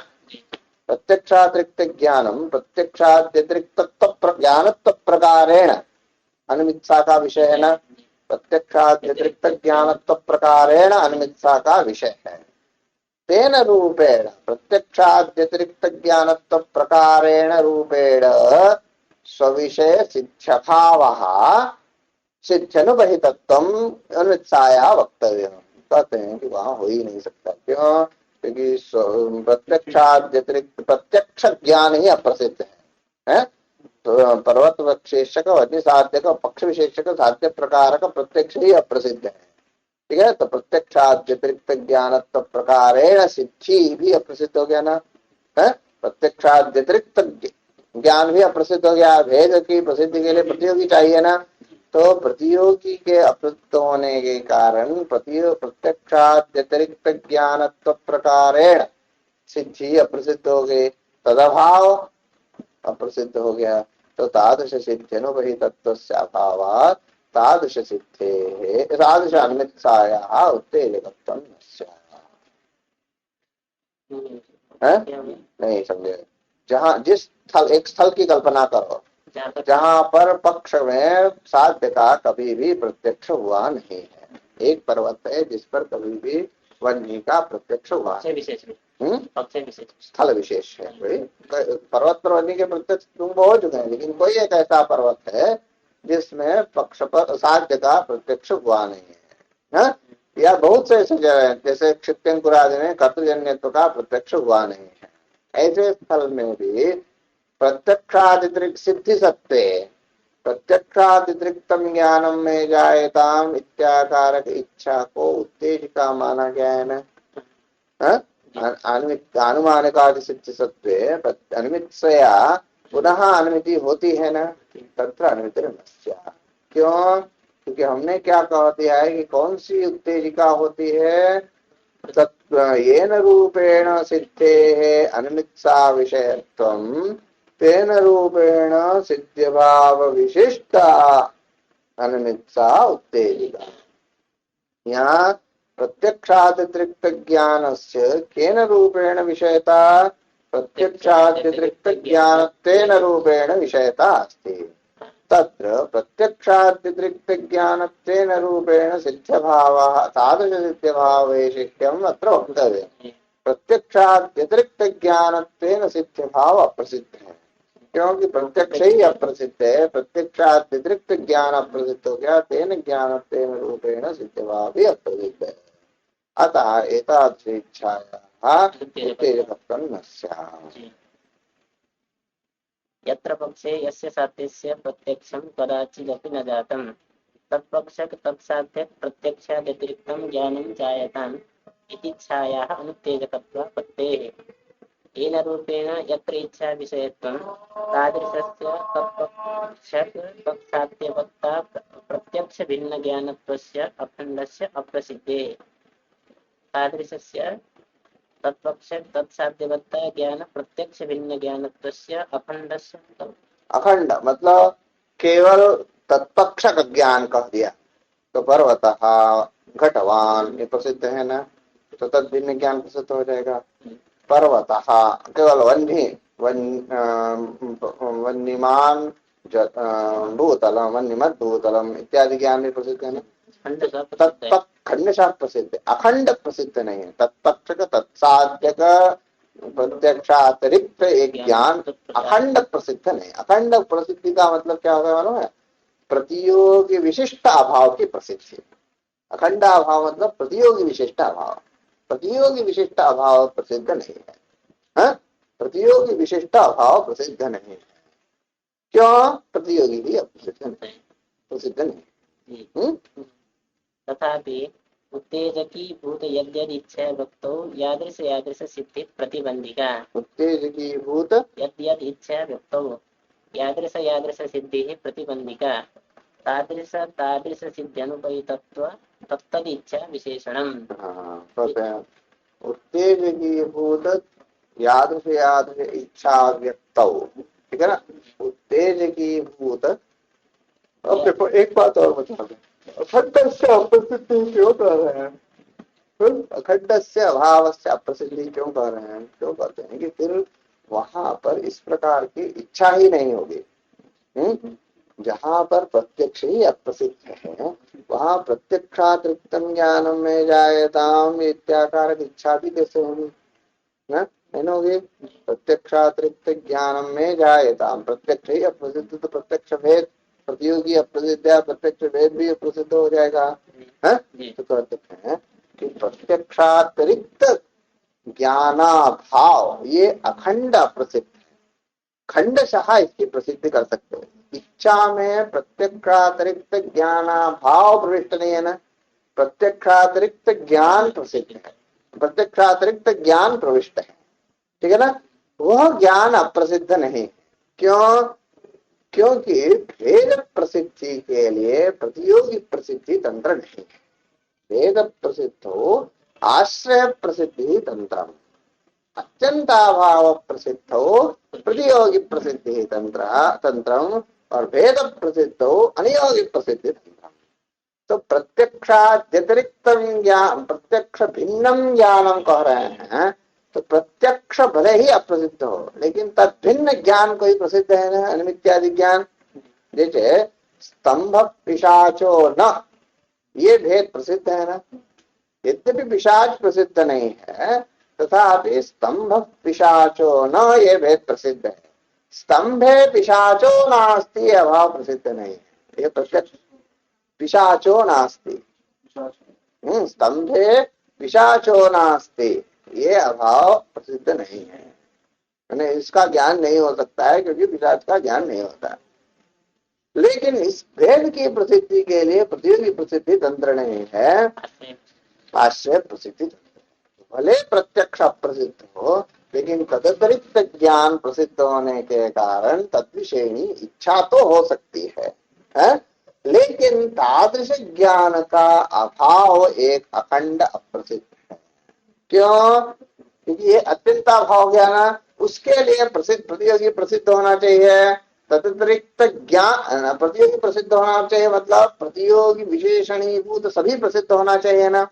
प्रत्यक्षातिरिक्त ज्ञानम प्रत्यक्षात्यतिरिक्त ज्ञानत्व प्रकारेण अनुमित्सा का विषय है ना। प्रत्यक्षात्यतिरिक्त ज्ञानत्व प्रकारेण अनुमित्सा का विषय है। तेन रूपेण प्रत्यक्षाद्यतिरिक्त ज्ञानत्व प्रकारेण रूपेण स्विषय सिद्ध्यभावः सिद्ध्यनुपहितत्वम् अनुमित्साया वक्तव्यम्। कहते हैं कि वहां हो ही नहीं सकता। क्यों? क्योंकि प्रत्यक्षाद्यतिरिक्त प्रत्यक्ष ज्ञान ही अप्रसिद्ध है? तो पर्वत विशेषक अग्नि साध्यक पक्ष विशेषक साध्य प्रकार का प्रत्यक्ष ही अप्रसिद्ध है। ठीक है, तो प्रत्यक्षाद्यतिरिक्त ज्ञानत्व प्रकारेण सिद्धि भी अप्रसिद्ध हो गया ना है। प्रत्यक्षाद्यतिरिक्त ज्ञान भी अप्रसिद्ध हो गया। भेद की प्रसिद्धि के लिए प्रतियोगी चाहिए ना। तो प्रतियोगी के अप्रसिद्ध होने के कारण प्रत्यक्षाद्यतिरिक्त ज्ञानत्व प्रकारेण सिद्धि अप्रसिद्ध हो गई, तदभाव अप्रसिद्ध हो गया। तो तादृश सिद्ध्यनुपहितत्वस्य अभावात् तादृश सिद्धेः तादृश अन्वित्सायाः उत्तेजकत्वं न स्यात्। नहीं समझे? जहाँ जिस स्थल, एक स्थल की कल्पना करो जहाँ पर पक्ष में साध्य का कभी भी प्रत्यक्ष हुआ नहीं है। एक पर्वत है जिस पर कभी भी वन्य का प्रत्यक्ष हुआ है। स्थल विशेष है। पर्वत पर वन्य के प्रत्यक्ष तुम हो चुके हैं, लेकिन कोई एक ऐसा पर्वत है जिसमें पक्ष पर साध्य का प्रत्यक्ष हुआ नहीं है। या बहुत से ऐसे जगह हैं जैसे क्षित्यंकुरादि में कर्तजन्यत्व का प्रत्यक्ष हुआ नहीं है। ऐसे स्थल में भी प्रत्यक्षातिरिक्त सिद्धि सत्य प्रत्यक्षातिरिक्तम ज्ञानम में जायताम इत्याकारक इच्छा को उत्तेजिका माना गया है ना। अनुमानिका सिद्धि सत्व अनुमित्सया पुनः अनुमिति होती है ना, तत्र अनुमिति नस्या। क्यों? क्योंकि हमने क्या कह दिया है कि कौन सी उत्तेजिका होती है? येन रूपेण सिद्धेः अनुमित्सा विषयत्वं तेन रूपेण सिद्ध्यभाव विशिष्टा अनुमित्सा उत्तेजिका। यहाँ प्रत्यक्षातिरिक्त ज्ञानस्य केन रूपेण विषयता? प्रत्यक्षातिरिक्त ज्ञानत्वेन रूपेण विषयता अस्ति। तत्र प्रत्यक्षातिरिक्त ज्ञानत्वेन रूपेण सिद्ध्यभावः तादृश सिद्ध्यभाव वैशिष्ट्यम् अत्र वक्तव्यम्। प्रत्यक्षातिरिक्त ज्ञानत्वेन सिद्ध्यभाव अप्रसिद्ध है, क्योंकि प्रत्यक्ष ही अप्रसिद्ध है। प्रत्यक्षातिरिक्त ज्ञान अप्रसिद्ध हो गया, तेन ज्ञानत्वेन रूपेण सिद्ध्यभाव भी अप्रसिद्ध है। अतः एतादृशी इच्छायाः उत्तेजकत्वं न स्यात्। यत्र पक्षे यस्य साध्यस्य प्रत्यक्षं कदाचिदपि न जातं तत्पक्षक तत्साध्यक प्रत्यक्षाद्यतिरिक्तं ज्ञानं जायताम् इति छायाः अनुत्तेजकत्वापत्तेः। येन रूपेण यत्र इच्छा विषयत्वं तादृशस्य तत्पक्षक तत्साध्यवत्ता प्रत्यक्ष भिन्न ज्ञानत्वस्य अखण्डस्य अप्रसिद्धेः। तादृशस्य तत्पक्षक तत्साध्यवत्ता ज्ञान प्रत्यक्ष भिन्न ज्ञानत्वस्य अखण्डस्य अखंड मतलब केवल तत्पक्ष का ज्ञान कह दिया तो पर्वतः घटवान ये प्रसिद्ध है ना, तो तद भिन्न ज्ञान प्रसिद्ध हो जाएगा। पर्वतः केवल वन्यमान भूतलम वन्यमत भूतलम इत्यादि ज्ञान भी प्रसिद्ध है ना। तत्पक्ष खंडशः प्रसिद्ध, अखंड प्रसिद्ध नहीं है। तत्पक्ष का तत्साध्य का प्रत्यक्षातिरिक्त एक ज्ञान अखंड प्रसिद्ध नहीं। अखंड प्रसिद्धि का मतलब क्या होगा मालूम है? प्रतियोगी विशिष्ट अभाव की प्रसिद्धि। अखंड अभाव मतलब प्रतियोगी विशिष्ट अभाव। प्रतियोगी विशिष्ट अभाव प्रसिद्ध नहीं है, हाँ? प्रतियोगी विशिष्ट अभाव प्रसिद्ध नहीं है। क्यों? प्रतियोगी भी प्रसिद्ध नहीं। तथापि उत्तेजकी भूत यद्यद इच्छा वक्तो यादृश सिद्धि प्रतिबंधिका। उत्तेजकी भूत यद्यद इच्छा वक्तो यादृश सिद्धि प्रतिबंधिका तादृश सिद्ध्यनुपहितत्व तत्तद इच्छा विशेषणम्। उत्तेजकी भूत यादृश इच्छा व्यक्तौ, ठीक ठीक है ना। उत्तेजकीभूत। अब देखो एक बात और बता दो, अखंड से अप्रसिद्धि क्यों कर रहे हैं? अखंड से अभाव से अप्रसिद्धि क्यों कर रहे हैं? क्यों कहते हैं कि फिर वहां पर इस प्रकार की इच्छा ही नहीं होगी। जहां पर प्रत्यक्ष ही अप्रसिद्ध है वहां प्रत्यक्षातिरिक्तम ज्ञानम में जायताम इत्याकार इच्छा भी कैसे होगी ना? है ना? होगी प्रत्यक्षातिरिक्त ज्ञानम में जायताम, प्रत्यक्ष ही अप्रसिद्ध तो प्रत्यक्ष भेद प्रतियोगी अप्रसिद्ध है, प्रत्यक्ष भेद भी अप्रसिद्ध हो जाएगा है। तो कहते हैं कि प्रत्यक्षातिरिक्त ज्ञानाभाव ये अखंड अप्रसिद्ध, खंडशः इसकी प्रसिद्धि कर सकते हैं। इच्छा में प्रत्यक्षातिरिक्त ज्ञानाभाव प्रविष्ट नहीं है ना, प्रत्यक्षातिरिक्त ज्ञान प्रसिद्ध है, प्रत्यक्षातिरिक्त ज्ञान प्रविष्ट है, ठीक है ना। वह ज्ञान अप्रसिद्ध नहीं। क्यों? क्योंकि भेद प्रसिद्धि के लिए प्रतियोगी प्रसिद्धि तंत्र नहीं है। भेद प्रसिद्धो आश्रय प्रसिद्धि तंत्र, अत्यंताभाव प्रसिद्धो प्रतियोगी प्रसिद्धि तंत्रम और भेद प्रसिद्धो अनियोगी प्रसिद्धि तंत्रम। तो प्रत्यक्षात्यतिरिक्त ज्ञान, प्रत्यक्ष भिन्नम ज्ञानम कह रहे हैं, तो प्रत्यक्ष भले ही अप्रसिद्ध हो लेकिन तद्भिन्न ज्ञान कोई प्रसिद्ध है ना, अनिमित्यादि ज्ञान। जैसे स्तंभ पिशाचो न, ये भेद प्रसिद्ध है ना। यद्यपि पिशाच प्रसिद्ध नहीं है तथापि स्तंभ पिशाचो न ये भेद प्रसिद्ध है। स्तंभे पिशाचो नास्ति अभाव प्रसिद्ध नहीं है, ये प्रत्यक्ष पिशाचो नास्ति, स्तंभे पिशाचो नास्ति ये अभाव प्रसिद्ध नहीं है। इसका ज्ञान नहीं हो सकता है क्योंकि पिशाच का ज्ञान नहीं होता। लेकिन इस भेद की प्रसिद्धि के लिए प्रतियोगी प्रसिद्धि तंत्र नहीं है, आश्रय प्रसिद्धि तंत्र। भले प्रत्यक्ष अप्रसिद्ध हो लेकिन तदतिरिक्त ज्ञान प्रसिद्ध होने के कारण तद्विषयी इच्छा तो हो सकती है? लेकिन तादृश ज्ञान का अभाव एक अखंड अप्रसिद्ध है। क्यों? क्योंकि ये अत्यंताभाव ज्ञान, उसके लिए प्रसिद्ध प्रतियोगी प्रसिद्ध होना चाहिए। तदतिरिक्त ज्ञान प्रतियोगी प्रसिद्ध होना चाहिए, मतलब प्रतियोगी विशेषणीभूत सभी प्रसिद्ध होना चाहिए ना।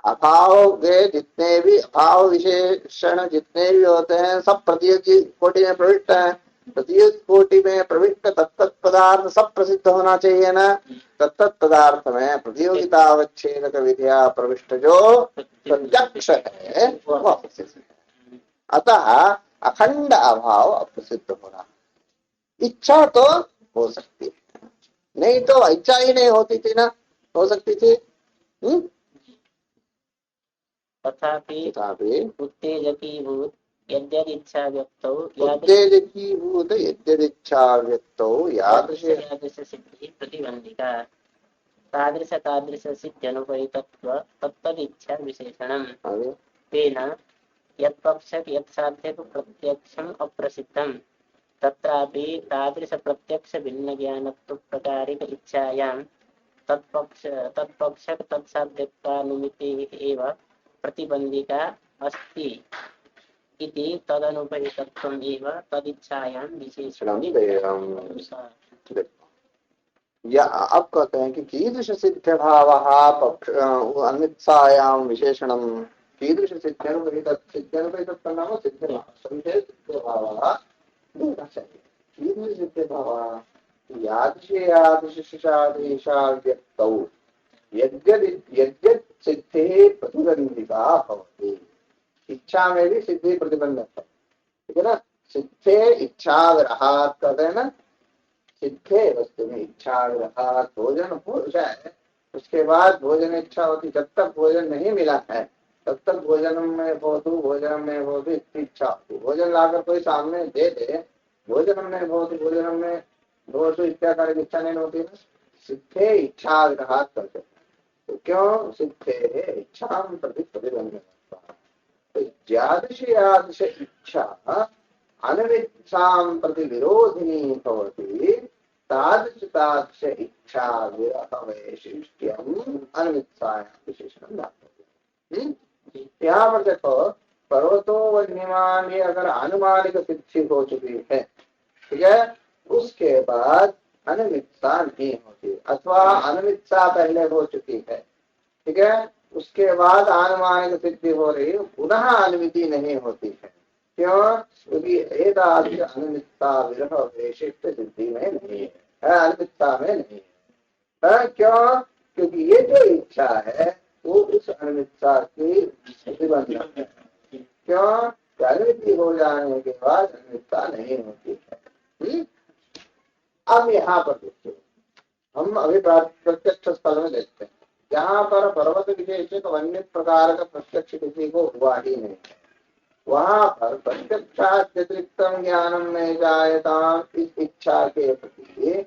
अभाव के जितने भी अभाव विशेषण जितने भी होते हैं सब प्रतियोगी कोटि में प्रविष्ट है। प्रतियोगी कोटि में प्रविष्ट तत्त पदार्थ सब प्रसिद्ध होना चाहिए ना। तत्त पदार्थ में प्रतियोगितावच्छेदक विद्या प्रविष्ट जो प्रत्यक्ष है वह प्रसिद्ध है। अतः अखंड अभाव अप्रसिद्ध हो रहा। इच्छा तो हो सकती है, नहीं तो इच्छा ही नहीं होती थी ना, हो सकती थी। तथापि उत्तेजकीभूत यद्यदिच्छा व्यक्तौ उत्तेजकीभूत यद्यदिच्छा व्यक्तौ यादृश सिद्धि प्रतिबंधिका तादृश सिद्ध्यनुपरितत्व तत्तदिच्छा विशेषणम् तेन यत्पक्षक यत्साध्यक प्रत्यक्षम् अप्रसिद्धम् तत्रापि तादृश प्रत्यक्ष भिन्न ज्ञानत्व प्रकारिक इच्छायां तत्पक्षक तत्साध्यकानुमितिः एव प्रतिबंधिका अस्ति इति तदनुपरितत्वम् एव तदिच्छायां विशेषणम्। या अब कहते हैं कि कीदृश सिद्ध भावः अनित्सायां विशेषणम् कीदृश सिद्ध्यनुपरितत्व नाम सिद्ध भावः होना चाहिए। कीदृश सिद्ध भावः यादृशेयादृशेषादेशा व्यक्तौ यद्यत् सिद्धि प्रतिबंधिका भवति। इच्छा में भी सिद्धि प्रतिबंधक है, ठीक है ना। सिद्धे इच्छा विरहात कहते हैं ना, सिद्धे वस्तु में इच्छा विरहात। भोजन हो जाए उसके बाद भोजन इच्छा होती, जब तक भोजन नहीं मिला है तब तक भोजन में बहुत इतनी इच्छा होती। भोजन लाकर कोई सामने दे दे, भोजन में बहुत इत्याकार इच्छा नहीं होती ना। सिद्धे इच्छा विरहात करते, तो क्यों? सिद्धे इच्छा प्रति प्रतिबंध। यादृश इच्छा अनिच्छां प्रति विरोधिनी भवति तादृश इच्छा विरहवैशिष्ट्यम् अनिच्छायां विशेषणं दातव्यम्। यहाँ पर देखो पर्वतो वन्यमान ये अगर अनुमानिक सिद्धि हो चुकी है ठीक है। उसके बाद अनिमित्ता नहीं होती, अथवा अनिमित्ता पहले हो चुकी है, ठीक है, उसके बाद आनुमानिक सिद्धि हो रही है, पुनः अनुमिति नहीं होती है। क्यों? क्योंकि एतादृश अनिमित्ता विरह वैशिष्ट सिद्धि में नहीं है, अनिमित्ता में नहीं है। क्यों? क्योंकि ये जो इच्छा है वो उस अनिमित्ता की प्रतिबंधक है। क्यों? अनुमिति हो जाने के बाद अनिमित्ता नहीं होती है। अब यहाँ पर देखिए, हम अभी प्रत्यक्ष स्थल में देखते हैं, यहाँ पर पर्वत विशेष वन्य प्रकार का प्रत्यक्ष किसी को हुआ ही नहीं है। वहां पर प्रत्यक्षातिरिक्त ज्ञानम में जायता, इस इच्छा के प्रति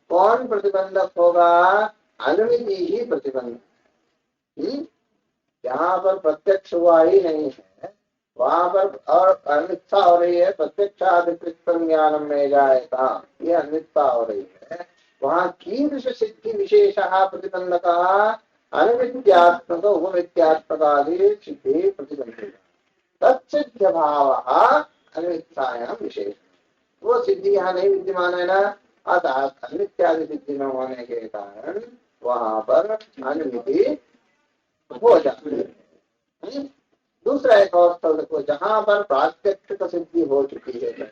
कौन प्रतिबंधक होगा? अनुमिति ही प्रतिबंधक। यहाँ पर प्रत्यक्ष हुआ ही नहीं है, वहां पर और अनिच्छा हो रही है, प्रत्यक्षातिरिक्त ज्ञानम में जायता, ये अनिच्छा हो रही है। वहाँ कीदृश सिद्धि विशेष प्रतिबंधक अनुमित्यात्मक उपमित्यात्मक आदि सिद्धि प्रतिबंधक तत्सिद्ध भाव अनुमित्तायां विशेष, वो सिद्धि यहाँ नहीं विद्यमान है ना, अतः अनुमित्यादि सिद्धि न होने के कारण वहां पर अनुमिति हो जाती है। दूसरा एक और स्थल देखो, जहाँ पर प्रात्यक्षिक सिद्धि हो चुकी है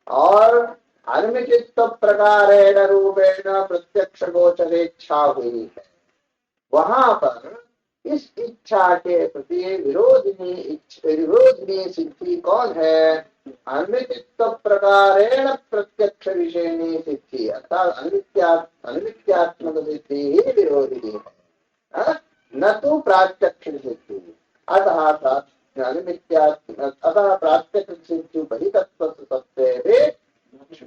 और अनुमित प्रकारेण रूपेण प्रत्यक्ष गोचरेच्छा हुई है, वहां पर इस इच्छा के प्रति विरोधिनी सिद्धि कौन है? अनुमित प्रकारेण प्रत्यक्ष विषयनी सिद्धि, अर्थात अनुमित्यात्मक सिद्धि ही विरोधिनी है, न तो प्रात्यक्ष सिद्धि। अतः प्रात्यक्ष सिद्धि बहितत्व सत्य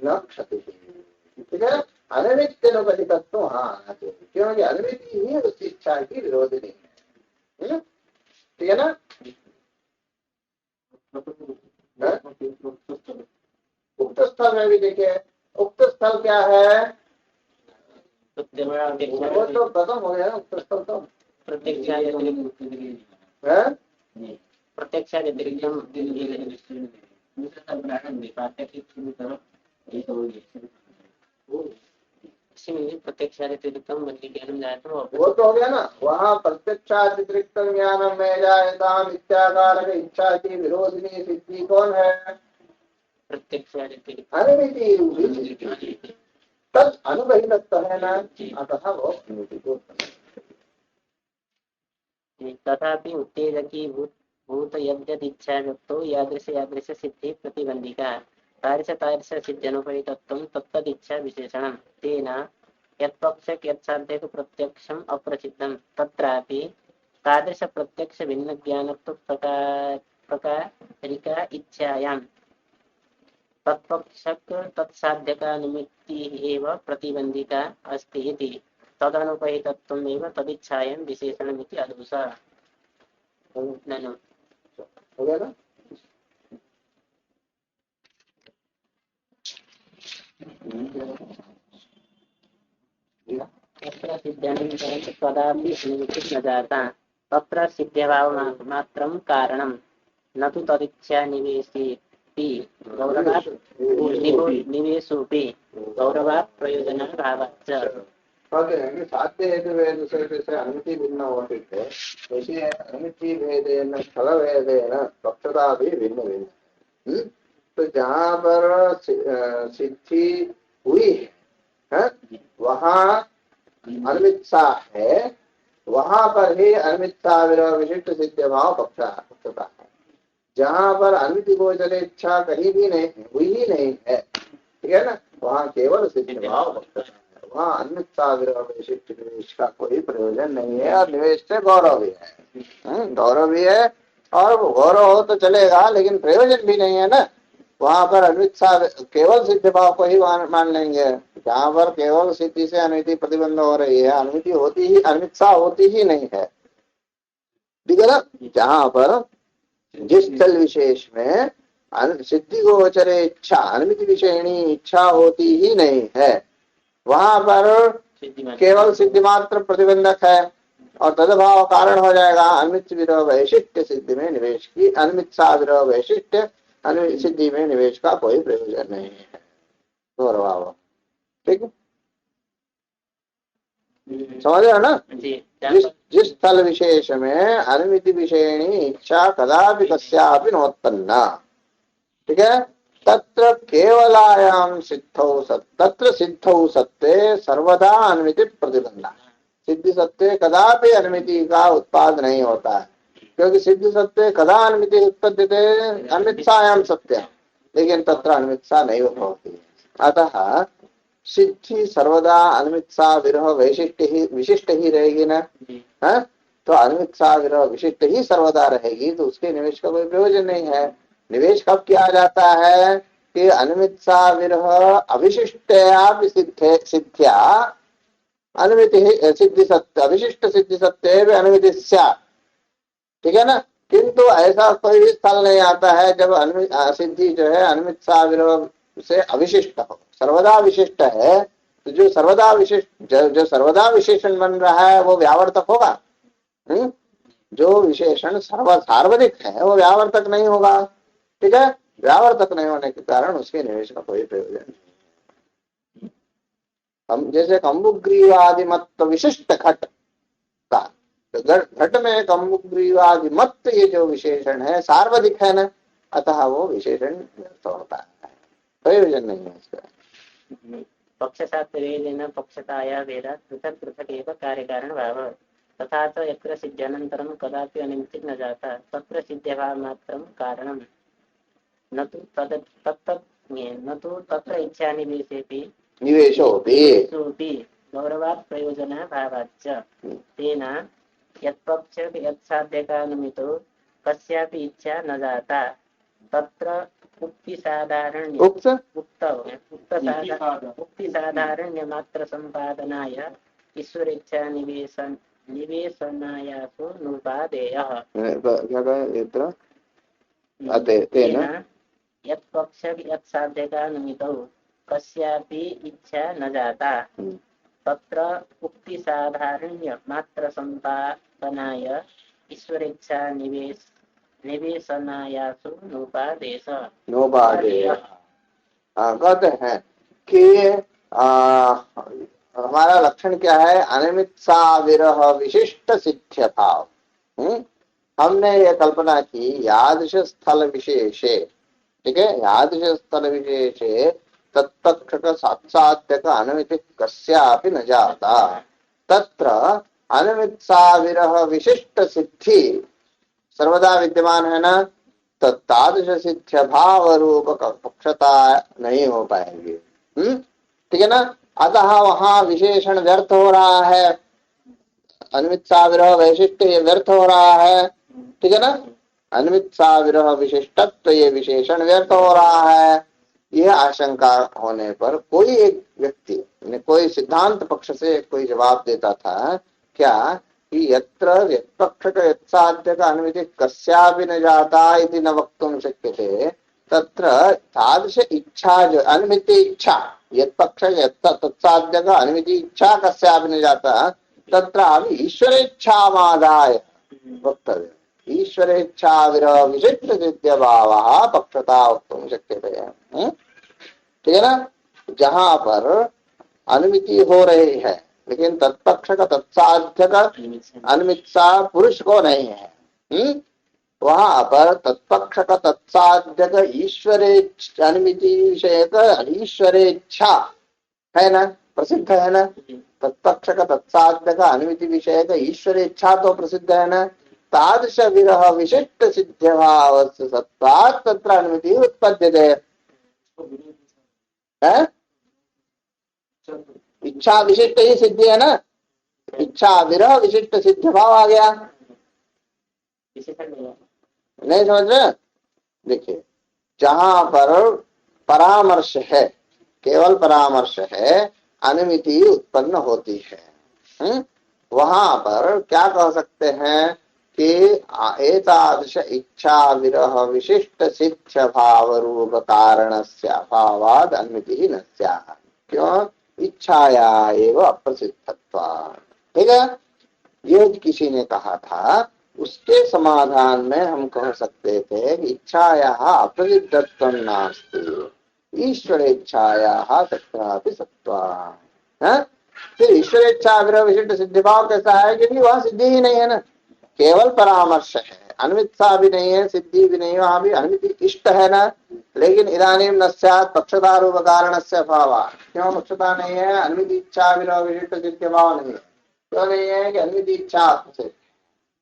न क्षति, ठीक है, अनिमित्य अनुपहितत्व वहां आना चाहिए, क्योंकि अनिमित्य ही उस इच्छा की विरोधिनी है, ठीक है ना। उक्त स्थल में भी देखिए, उक्त स्थल क्या है? वो तो खत्म हो गया, उक्त स्थल तो वो तो हो गया ना। वहाँ प्रत्यक्षातिरिक्त ज्ञान में जायता मिथ्याकार इच्छा की विरोधिनी सिद्धि कौन है? अनुमिति तद अनुबहितत्व है ना, अतः वो अनुमिति को तथापि उत्तेजकी भूत यद्यदिच्छा युक्तो यादृश सिद्धि प्रतिबंधिका तादृश सिद्ध्यनुपहितत्वं तत्तदिच्छा विशेषणं तेन यत्पक्षक यत्साध्यक प्रत्यक्षम अप्रसिद्धं तत्रापि तादृश प्रत्यक्ष भिन्न ज्ञानत्व प्रकारिका इच्छायां तत्पक्षक तत्साध्यका निमित्ति एव प्रतिबंधिका अस्ति इति तदनुपहितत्वमेव तदिच्छायां विशेषणमिति अदुषा। ननु हो गया ना। तत्र सिद्ध्यनन्तरं कदापि अनुमितिः न जाता, तत्र सिद्ध्यभाव मात्रं कारणं न तु तदिच्छा निवेशेऽपि गौरवात् निवेशोऽपि गौरवात् प्रयोजनभावाच्च। साध्य हेतु भेद से जैसे अनुमिति भिन्न होती है, वैसे अनुमिति भेदेन स्थल भेदेन पक्षता भी भिन्न भिन्न। तो जहाँ पर सिद्धि हुई है वहाँ अनुमित्सा है, वहां पर ही अनुमित्ता विरोध विशिष्ट सिद्ध भाव पक्षता है। जहाँ पर अनुमिति गोचर इच्छा कहीं भी नहीं हुई ही नहीं है, ठीक है ना, वहाँ केवल सिद्ध भाव पक्षता है। वहाँ अनुमित्ता विरोध विशिष्ट निवेश का कोई प्रयोजन नहीं है, और निवेश से गौरव भी है, गौरव भी है, और गौरव हो तो चलेगा लेकिन प्रयोजन भी नहीं है ना। वहां पर अनुमित्सा केवल सिद्ध भाव को ही मान लेंगे। जहाँ पर केवल सिद्धि से अनुमिति प्रतिबंध हो रही है, अनुमिति होती ही अनुमित्सा होती ही नहीं है, ठीक है ना। जहाँ पर जिस स्थल विशेष में सिद्धि गोचर इच्छा अनुमिति विषयणी इच्छा होती ही नहीं है, वहां पर केवल सिद्धि मात्र प्रतिबंधक है, और तदभाव कारण हो जाएगा अनुमित विरोध वैशिष्ट सिद्धि में निवेश की। अनुमित्सा विरोध वैशिष्ट सिद्धि में निवेश का कोई प्रयोजन नहीं है। गौरव, ठीक है, समझ रहे हो ना। जी जिस स्थल विशेष में अनुमिति विषयणी इच्छा कदापि कस्यापि नोत्पन्ना, ठीक है, तत्र केवलायाम सिद्धौ तत्र सिद्धौ सत्ते सर्वदा अनुमिति प्रतिबंधा। सिद्धि सत्य कदापि अनुमिति का उत्पाद नहीं होता है, क्योंकि सिद्धि सत्य कदा अनुमिति उत्पद्यते अनुमित्सायाम सत्य, लेकिन तत्र अनुमित्सा नहीं होती। अतः सिद्धि सर्वदा अनुमित्सा विरह विशिष्ट ही रहेगी ना, है? तो अनुमित्सा विरह विशिष्ट ही सर्वदा रहेगी, तो उसके निवेश का कोई प्रयोजन नहीं है। निवेश कब किया जाता है कि अनुमित्सा विरह अविशिष्टया सिद्ध्या अनुमिति सिद्धि सत्य अविशिष्ट सिद्धि सत्य अनुमिति, ठीक है ना। किंतु ऐसा कोई भी स्थल नहीं आता है जब सिद्धि जो है अनुमित्सा विरह से अविशिष्ट हो, सर्वदा विशिष्ट है। तो जो सर्वदा विशिष्ट जो सर्वदा विशेषण बन रहा है वो व्यावर्तक होगा। जो विशेषण सार्वधिक है वो व्यावर्तक नहीं होगा, ठीक है। व्यावर्तक नहीं होने के कारण उसके निवेश का कोई प्रयोजन नहीं। हम जैसे कम्बुग्रीवादि मत विशिष्ट घट का, तो घट में कम्बुग्रीवादि मत ये जो विशेषण है सार्वधिक है ना, अतः वो विशेषण व्यर्थ होता है, प्रयोजन नहीं है इसका। पक्षशास्त्रेण पक्षताया भेदात् पृथक् पृथक् एव कार्यकारण भाव तथा च यत्र सिद्ध्यनन्तरं कदापि अनुमितिः न जाता तत्र सिद्ध्यभावमात्रं कारणं न तु तत्र इच्छानिवेशेऽपि निवेशोऽपि गौरवात् प्रयोजनः भावाच्च तेन यत्पक्ष यत्साध्यकानुमितो कस्यापि इच्छा न जाता तत्र उक्ति साधारण्य मात्र संपादनाय ईश्वरेच्छा निवेशनायासु नुपादेयः। यत्पक्ष यत्साध्यकानुमितौ कस्यापि इच्छा न जाता तत्र उक्ति साधारण्य मात्र संपादनाय ईश्वरेच्छा निवेशनायासु नोपादेश। कहते हैं कि हमारा लक्षण क्या है, अनिमित्सा विरह विशिष्ट सिद्ध्य भाव। हमने ये कल्पना की यादृश स्थल विशेषे, ठीक है, यादृश स्थल विशेषे तत्पक्षक सात्साध्यक अनुमिति कस्यापि न जाता तत्र अनुमित्सा विरह विशिष्ट सिद्धि सर्वदा विद्यमान है ना, तादृश सिद्ध भाव रूप पक्षता नहीं हो पाएगी। ठीक है ना। अतः वहां विशेषण व्यर्थ हो रहा है, अनुमित्सा विरह वैशिष्ट ये व्यर्थ हो रहा है, ठीक है ना। अनुमित्सा विरह विशिष्टत्व ये विशेषण व्यर्थ हो रहा है। यह आशंका होने पर कोई एक व्यक्ति कोई सिद्धांत पक्ष से कोई जवाब देता था क्या कि यत्र यत्पक्षक यत्साध्यक अनुमिति कस्यापि न जाता इति न वक्तुं शक्यते तत्र तादृश इच्छा जो अनुमिति इच्छा यत्पक्ष तत्साध्यक अनुमिति इच्छा कस्यापि न जाता तत्रापि ईश्वरेच्छामादाय वक्तव्य। ईश्वरेच्छा विरह विशिष्ट सिद्ध भावः पक्षता वक्तुं शक्यते। ठीक है ना। जहां पर अनुमिति हो रही है लेकिन तत्पक्ष का तत्साध्य का अनुमित्सा पुरुष को नहीं है, वहां पर तत्पक्ष का तत्साध्य का अनुमिति विषय का ईश्वरेच्छा है ना, प्रसिद्ध है ना। तत्पक्ष का तत्साध्य का अनुमिति विषय का ईश्वरेच्छा तो प्रसिद्ध है ना। तादृश विरह विशिष्ट सिद्ध भाव सत्वात् तत्र अनुमिति उत्पद्यते। इच्छा विशिष्ट ही सिद्धि है ना, इच्छा विरह विशिष्ट सिद्ध भाव आ गया। नहीं समझ रहे। देखिए जहां पर परामर्श है, केवल परामर्श है, अनुमिति उत्पन्न होती है, वहां पर क्या कह सकते हैं कि एतादृश इच्छा विरह विशिष्ट सिद्ध भाव रूप कारणस्य अभावाद अनुमिति न स्यात्। क्यों? इच्छाया एवं अप्रसिद्धत्वात्। ठीक है। ये किसी ने कहा था उसके समाधान में हम कह सकते थे कि इच्छाया अप्रसिद्धत्वं नास्ति ईश्वरेच्छाया तत्रापि सत्त्वात्। हाँ? फिर ईश्वर इच्छा विरह विशिष्ट सिद्धि भाव कैसा है, क्योंकि वहां सिद्धि ही नहीं है ना, केवल परामर्श है, अन्वित्सा भी नहीं है, सिद्धि भी नहीं है, वहां भी अन्विति इष्ट है ना। लेकिन इदानीं न स्यात् पक्षता रूप कारणस्य अभावात्। क्यों पक्षता नहीं है? अन्विति इच्छा विरह विशिष्ट सिद्धि भाव नहीं है। क्यों नहीं है? कि अन्विति इच्छा से,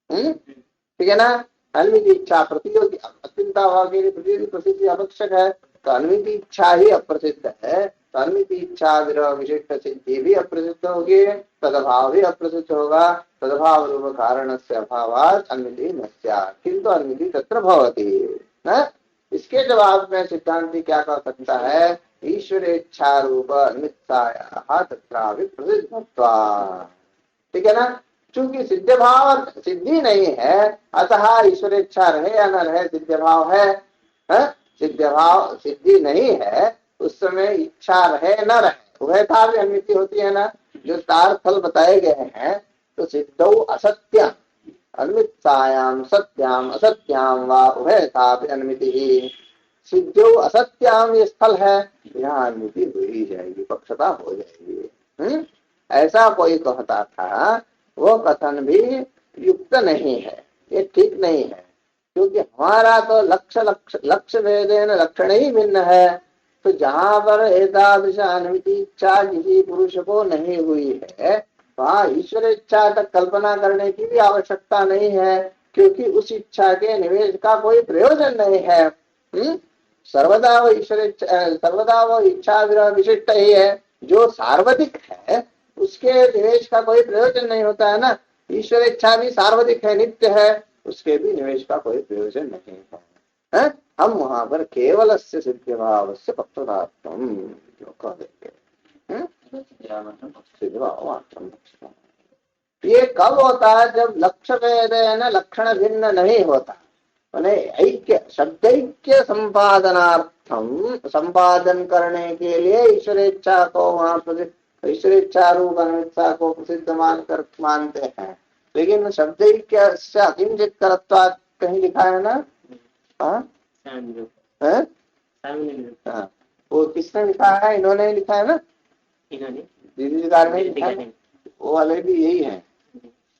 ठीक है ना, अन्विति इच्छा प्रतियोगी अत्यंता भाव के लिए प्रतियोगी प्रसिद्धि आवश्यक है, तो अन्विति इच्छा ही अप्रसिद्ध है, तो अन्विति इच्छा विरह विशिष्ट सिद्धि भी अप्रसिद्ध होगी, तदभाव भी अप्रसिद्ध होगा, तदभाव रूप कारण से अभावात् अन्विति न स्यात् किंतु अन्विति तत्र भवति। इसके जवाब में सिद्धांति क्या कह सकता है, ईश्वरेच्छा रूप अन्वित्सायाः तत्रापि प्रसिद्धत्वात्। ठीक है ना, चूंकि सिद्ध भाव सिद्धि नहीं है, अतः ईश्वरेच्छा रहे या न रहे सिद्ध भाव है, सिद्ध भाव सिद्धि नहीं है, उस समय इच्छा रहे न रहे उभयथा भी अन्विति होती है ना। जो चार फल बताए गए हैं, तो सिद्धौ असत्यम अन्वित्सायाम सत्याम असत्याम वा उभयथा भी अन्विति ही, सिद्धौ असत्याम ये स्थल है, यहाँ अन्विति हो ही जाएगी, पक्षता हो जाएगी। ऐसा कोई कहता था, वो कथन भी युक्त नहीं है, ये ठीक नहीं है, क्योंकि हमारा तो लक्ष्य भेदेन लक्षण ही भिन्न है। तो जहाँ पर एतादृश अनुमिति इच्छा किसी पुरुष को नहीं हुई है, वहाँ ईश्वर इच्छा तक कल्पना करने की भी आवश्यकता नहीं है, क्योंकि उस इच्छा के निवेश का कोई प्रयोजन नहीं है। सर्वदा वो सर्वदा वो इच्छा विशिष्ट ही है, जो सार्वधिक है उसके निवेश का कोई प्रयोजन नहीं होता है ना। ईश्वर इच्छा भी सार्वधिक है, नित्य है, उसके भी निवेश का कोई प्रयोजन नहीं है। हम वहां पर केवल सिद्ध भाव से पक्षतार्थम कह देंगे। ये कब होता है? जब लक्ष्य भेदेन लक्षण भिन्न नहीं होता, माने ऐक्य शब्दैक्य संपादन करने के लिए ईश्वर इच्छा को वहां ईश्वर इच्छा रूप अन्वित्सा को प्रसिद्ध मानते हैं। लेकिन शब्दैक्य से अकिंचित करत्वात् कहीं लिखा है ना? वो किसने लिखा है? इन्होंने लिखा है ना, दीदीकार में लिखा है, वो वाले भी यही है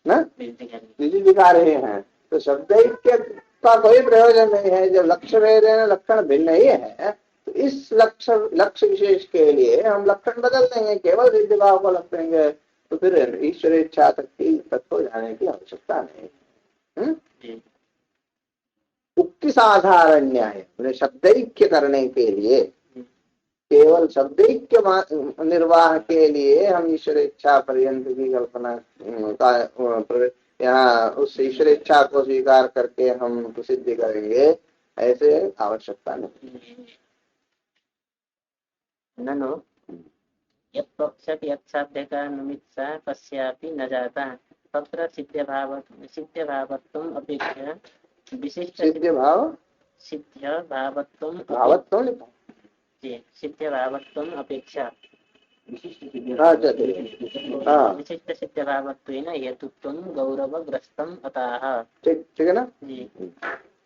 ना, दीदी दिखा रहे हैं। तो शब्दैक्य का कोई प्रयोजन नहीं है, जब लक्ष्य भेदेन लक्षण भिन्न ही है, तो इस लक्ष्य विशेष के लिए हम लक्षण बदल देंगे, केवल सिद्ध भाव को रखेंगे, तो फिर ईश्वर इच्छा तक हो जाने की आवश्यकता नहीं। उक्ति साधारण्य है, शब्दैक्य करने के लिए, केवल शब्दैक्य निर्वाह के लिए हम ईश्वर इच्छा पर्यंत की कल्पना का यहाँ उस ईश्वर इच्छा को स्वीकार करके हम प्रसिद्धि करेंगे, ऐसे आवश्यकता नहीं। ननु यत्पक्षत यत्साध्यकानुमित्सा कस्यापि न जाता तत्र सिद्ध्यभावत्वम् अपेक्षया विशिष्ट सिद्ध्यभावत्वम् अपेक्षा विशिष्ट सिद्ध्यभावत्वेन हेतुत्वं गौरवग्रस्तम् अतः। ठीक है ना जी।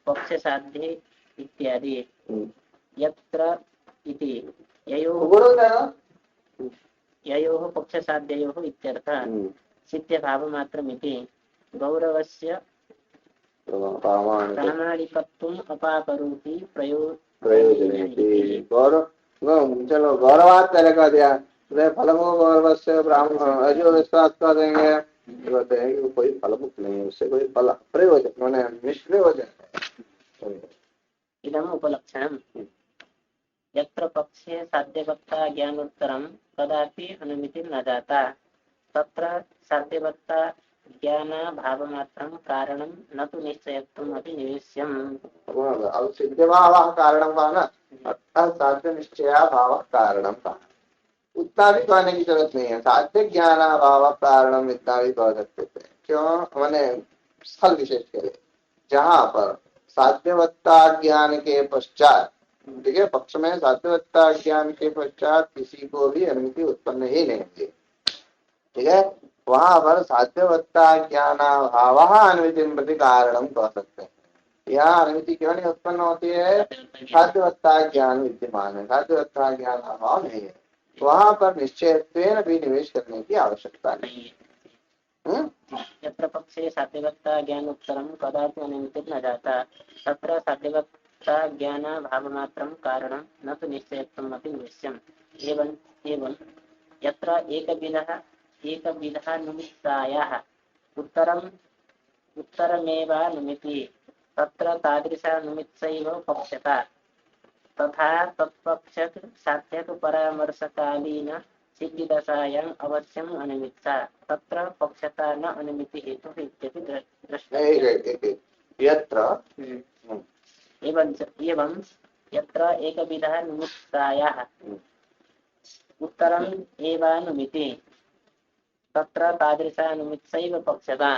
पक्ष साध्य इत्यादि यत्र इति ययोः पक्ष साध्ययोः इत्यर्थः सिद्ध्यभावमात्रमिति गौरवस्य प्रामाणिकत्वम् अपाकरोति प्रयोजनेति। चलो गौरवात पहले कह दिया, फलमो गौरव से ब्राह्मण अजो विश्वास कर देंगे, कहते हैं कि कोई फलमुक्त नहीं है, उससे कोई फल प्रयोजन मैंने निष्प्रयोजन है। इदम् उपलक्षणम् यत्र पक्षे साध्यवत्ता ज्ञानोत्तरं कदापि अनुमितिं न जाता तत्र साध्यवत्ता ज्ञानाभावमात्रं कारणं न तु निश्चयत्वम् अपि निवेश्यम्। अब सिद्धभावः कारणं वा न, अतः साध्य निश्चयाभावः कारणं वा, उतना भी कहने की जरूरत नहीं है। साध्य ज्ञानाभावः कारणम इतना भी कह सकते थे। क्यों? मैंने स्थल विशेष के लिए जहाँ पर साध्यवत्ता ज्ञान के पश्चात, ठीक है, पक्ष में साध्यवत्ता ज्ञान के पश्चात किसी को भी अनुमति उत्पन्न ही नहीं होगी, ठीक है, वहां पर साध्यवत्ता ज्ञानाभाव अनुमिति प्रति कारणम कह सकते हैं। यहाँ अनुमिति क्यों नहीं उत्पन्न होती है? साध्यवत्ता ज्ञान विद्यमान है, साध्यवत्ता ज्ञान अभाव नहीं है, वहां पर निश्चयत्वेन भी निवेश करने की आवश्यकता नहीं है। यत्र पक्षे साध्यवत्ता ज्ञान उत्तरम कदापि अनुमिति न जाता तत्र साध्यवत्ता ज्ञान भाव मात्रम कारणम न तो निश्चयत्वम अपि निश्चयम् एवं एवं यत्र एकविधः निमित्तायाः उत्तरमेवानुमिति तत्र तादृशानुमित्सैव पक्षता तथा तत्पक्षक साध्यक परामर्शकालीन सिद्धिदशायाम् अवश्यम् अनुमित्सा तत्र पक्षता न अनुमिति हेतु इत्यपि द्रष्टव्यम्। एवं यत्र एकविधः निमित्तायाः उत्तरम् एवानुमिति तत्र तादृशानुमित्सैव पक्षता।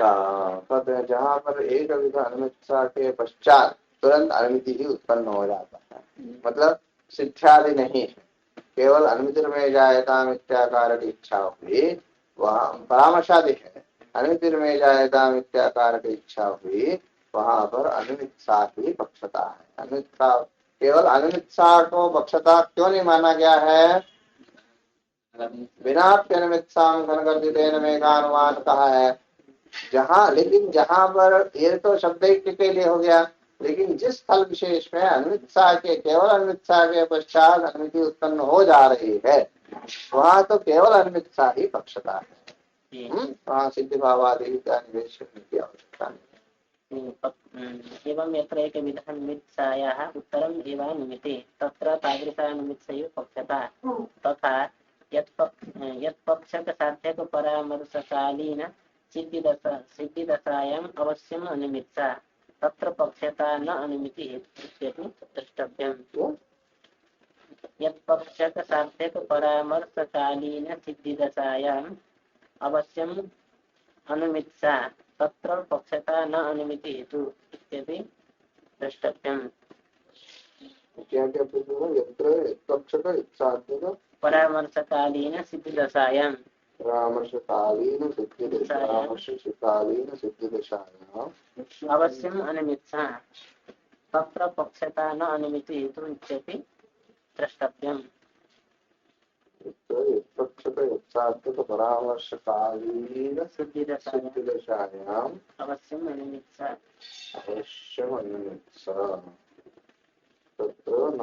जहाँ पर एक विध अनुमित्सा के पश्चात तुरंत अनुमिति ही उत्पन्न हो जाता है, मतलब सिद्ध्यादि नहीं है, केवल अनुमिति में जायता मिथ्याकार की इच्छा हुई, वहाँ परामर्शादि है, अनुमिति में जायता मिथ्याकार की इच्छा हुई, वहां पर अनुमित्सा ही पक्षता है। अनुमित्सा केवल अनुमित्सा को पक्षता क्यों नहीं माना गया है? बिना अनुमित्साम घनगर्दितेन मेघानुमान कहा है जहाँ, लेकिन जहाँ पर ये तो शब्द के लिए हो गया, लेकिन जिस स्थल विशेष में अनुमित्सा के केवल अनुमित्सा के पश्चात अनुमिति उत्पन्न हो जा रही है वहाँ तो केवल अनुमित्सा ही पक्षता है, वहाँ सिद्धि भावादि का निवेश करने की आवश्यकता नहीं। एवं यत्र एकविधः निमित्तायाः उत्तरम् एवानुमिति तत्र तादृशानुमित्सैव पक्षता तथा यत्पक्षक साध्यक परामर्शकालीन सिद्धिदशायाम् अवश्यम् अनुमित्सा तत्र पक्षता न अनुमिति हेतु द्रष्टव्यम्। यत्पक्षक साध्यक परामर्शकालीन सिद्धिदशायाम् अवश्यम् अनुमित्सा तत्र पक्षता न अनुमिति हेतु इत्यपि द्रष्टव्यम्। क्या क्या यत्र पक्षक साध्यक परामर्शकालीन सिद्धिदशायाम् अवश्यम् अनुमित्सा तत्र पक्षता न अनुमिति हेतु इत्यपि द्रष्टव्यम्। परामर्शकालीन सिद्धिदशायाम् अवश्यम् अनुमित्सा तत्र न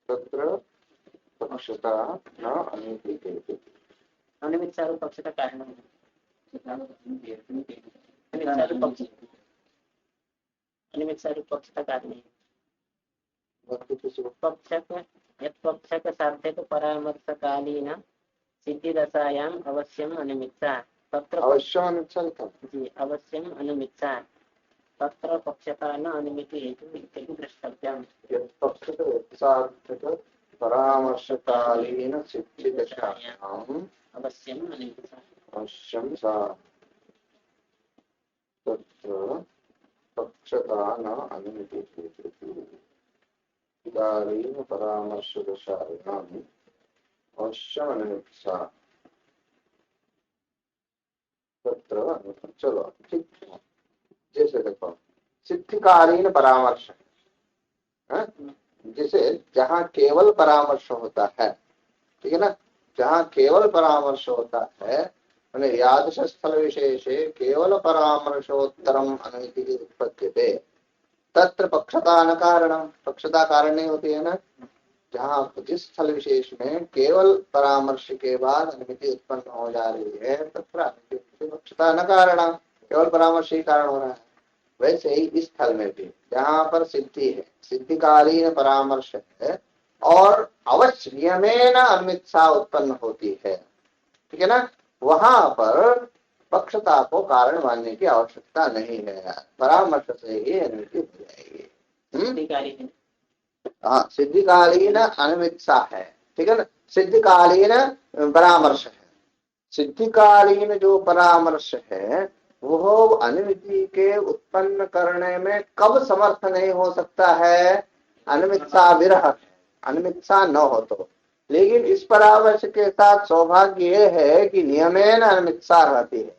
तत्र पक्षता न अनुमिति हेतु। अनुमित्सा पक्षता कारण अनुमित्सा पक्षता कारण पक्षक साध्यक परामर्शकालीन सिद्धिदशायाम् अवश्यम् अनुमित्सा तत्र अवश्यम अनुमित्सा जी अवश्यम् अनुमित्सा तत्र पक्षता न अनुमिति हेतु इत्यपि द्रष्टव्यम्। यत्पक्षक परामर्शकालीन सिद्धिदशायाम् अवश्यम् अनुमित्सा अवश्यं सा तत्र पक्षता न अनुमिति हेतु कालीन परामर्शदशायाम् अवश्यम् अनुमित्सा तत्र। चलो ठीक, जैसे देखो सिद्धिकालीन परामर्श है, जैसे जहाँ केवल परामर्श होता है, ठीक है ना, जहाँ केवल परामर्श होता है मैंने यादृश स्थल विशेषे केवल परामर्शोत्तरम अनुमिति की उत्पत्ति तत्र पक्षता न कारणम, पक्षता कारण नहीं होती है ना। जहाँ जिस स्थल विशेष में केवल परामर्श के बाद अनुमिति उत्पन्न हो जा रही है तत्र पक्षता न कारणम, केवल परामर्श ही कारण हो रहा है। वैसे ही इस स्थल में भी जहाँ पर सिद्धि है, सिद्धिकालीन परामर्श है और अवश्य नियमेन अनुमित्सा उत्पन्न होती है, ठीक है ना, वहां पर पक्षता को कारण मानने की आवश्यकता नहीं है, परामर्श से ही अनुमिति हो जाएगी। हाँ, सिद्धिकालीन अनुमित्सा है, ठीक है ना, सिद्धिकालीन परामर्श है। सिद्धिकालीन जो परामर्श है वो अनुमिति के उत्पन्न करने में कब समर्थ नहीं हो सकता है? अनुमित्सा विरह, अनुमित्सा न हो तो। लेकिन इस परामर्श के साथ सौभाग्य ये है कि नियमेन अनुमित्सा रहती है।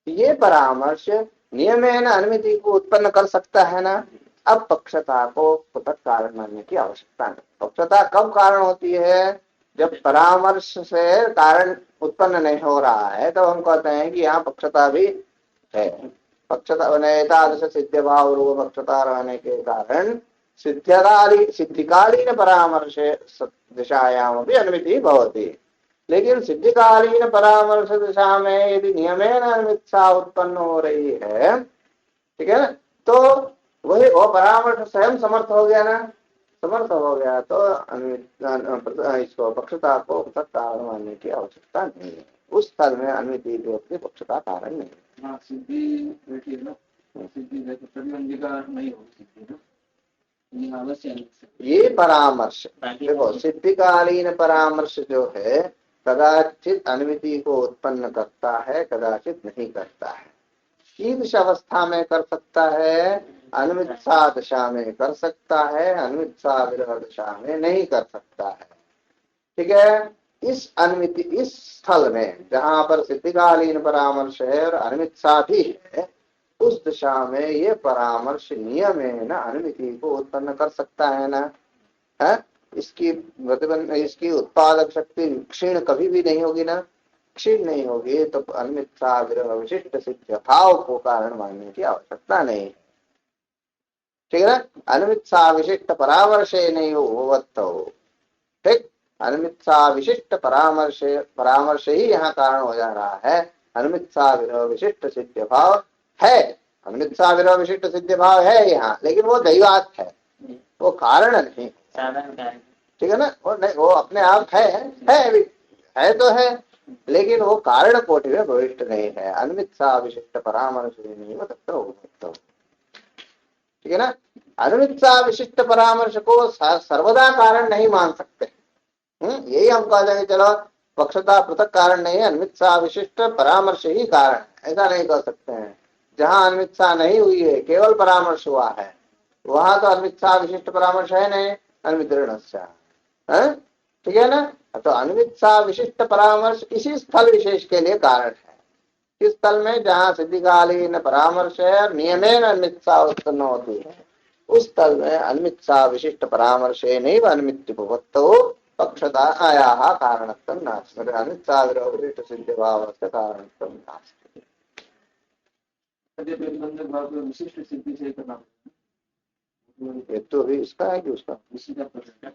ये परामर्श नियमेन अनुमिति को उत्पन्न कर सकता है ना। अब पक्षता को पृथक कारण मानने की आवश्यकता नहीं। पक्षता कब कारण होती है? जब परामर्श से कारण उत्पन्न नहीं हो रहा है, तो हम कहते हैं कि यहाँ पक्षता भी है। पक्षता एतादृश सिद्ध भाव रूप पक्षता रहने के कारण सिद्धिकालीन परामर्श दिशायाम भी अनुमिति भवति। लेकिन सिद्धिकालीन परामर्श दिशा में यदि नियमेन अनुमित्सा उत्पन्न हो रही है, ठीक है ना, तो वही वो परामर्श स्वयं समर्थ हो गया ना। समर्थ हो गया तो इसको पक्षता को पृथक कारण मानने की आवश्यकता नहीं है। उस स्थल में अनुमिति भी पक्षता कारण नहीं है। हाँ, सिद्धि बैठी है ना, सिद्धि प्रतिबंधिका नहीं हो सिद्धि ना, ये परामर्श देखो, सिद्धिकालीन परामर्श जो है कदाचित अनुमिति को उत्पन्न करता है, कदाचित नहीं करता है। कीदृश अवस्था में कर सकता है? अनुमित्सा दशा में कर सकता है, अनुमित्सा विरह दशा में नहीं कर सकता है। ठीक है। इस अनुमिति इस स्थल में जहां पर सिद्धिकालीन परामर्श है और अनुमित्सा भी है, उस दिशा में ये परामर्श नियम है ना, अनुमिति को उत्पन्न कर सकता है ना। है इसकी प्रतिबंध, इसकी उत्पादक शक्ति क्षीण कभी भी नहीं होगी ना। क्षीण नहीं होगी तो अनुमित्सा विरह विशिष्ट सिद्ध भाव को कारण मानने की आवश्यकता नहीं। ठीक है ना। अनुमित्सा विशिष्ट परामर्श नहीं हो, ठीक। अनुमित्सा विशिष्ट परामर्श ही यहाँ कारण हो जा रहा है। अनुमित्सा विरह विशिष्ट सिद्ध भाव है, अनुमित्सा विरह विशिष्ट सिद्ध भाव है यहाँ, लेकिन वो दैवात है, वो कारण नहीं, ठीक है ना। वो नहीं, वो अपने आप है तो है, लेकिन वो कारण कोटि में भविष्ट नहीं है। अनुमित्सा विशिष्ट परामर्श नहीं वो तत्र हो सकता, ठीक है ना। अनुमित्सा विशिष्ट परामर्श को सर्वदा कारण नहीं मान सकते। यही हम कह देंगे चलो पक्षता पृथक कारण नहीं है, अनुमित्सा विशिष्ट परामर्श ही कारण, ऐसा नहीं कह सकते हैं। जहां अनुमित्सा नहीं हुई है, केवल परामर्श हुआ है, वहां तो अनुमित्सा विशिष्ट परामर्श है नहीं, अनुमित्रणस्य, ठीक है ना। तो अनुमित्सा विशिष्ट परामर्श इसी स्थल विशेष के लिए कारण है। इस स्थल में जहाँ सिद्धिकालीन परामर्श है, नियमेन अनुमित्सा उत्पन्न होती है, उस स्थल में अनुमित्सा विशिष्ट परामर्श नहीं अनुमित्युपपत्तौ पक्षता आया कारणत्वं नास्ति। अनुमित्सा विरह विशिष्ट सिद्ध भावस्य कारणत्वं नास्ति। प्रतिबंधक भाव को विशिष्ट सिद्धि से करना, ये तो भी इसका है कि उसका, इसी का प्रश्न।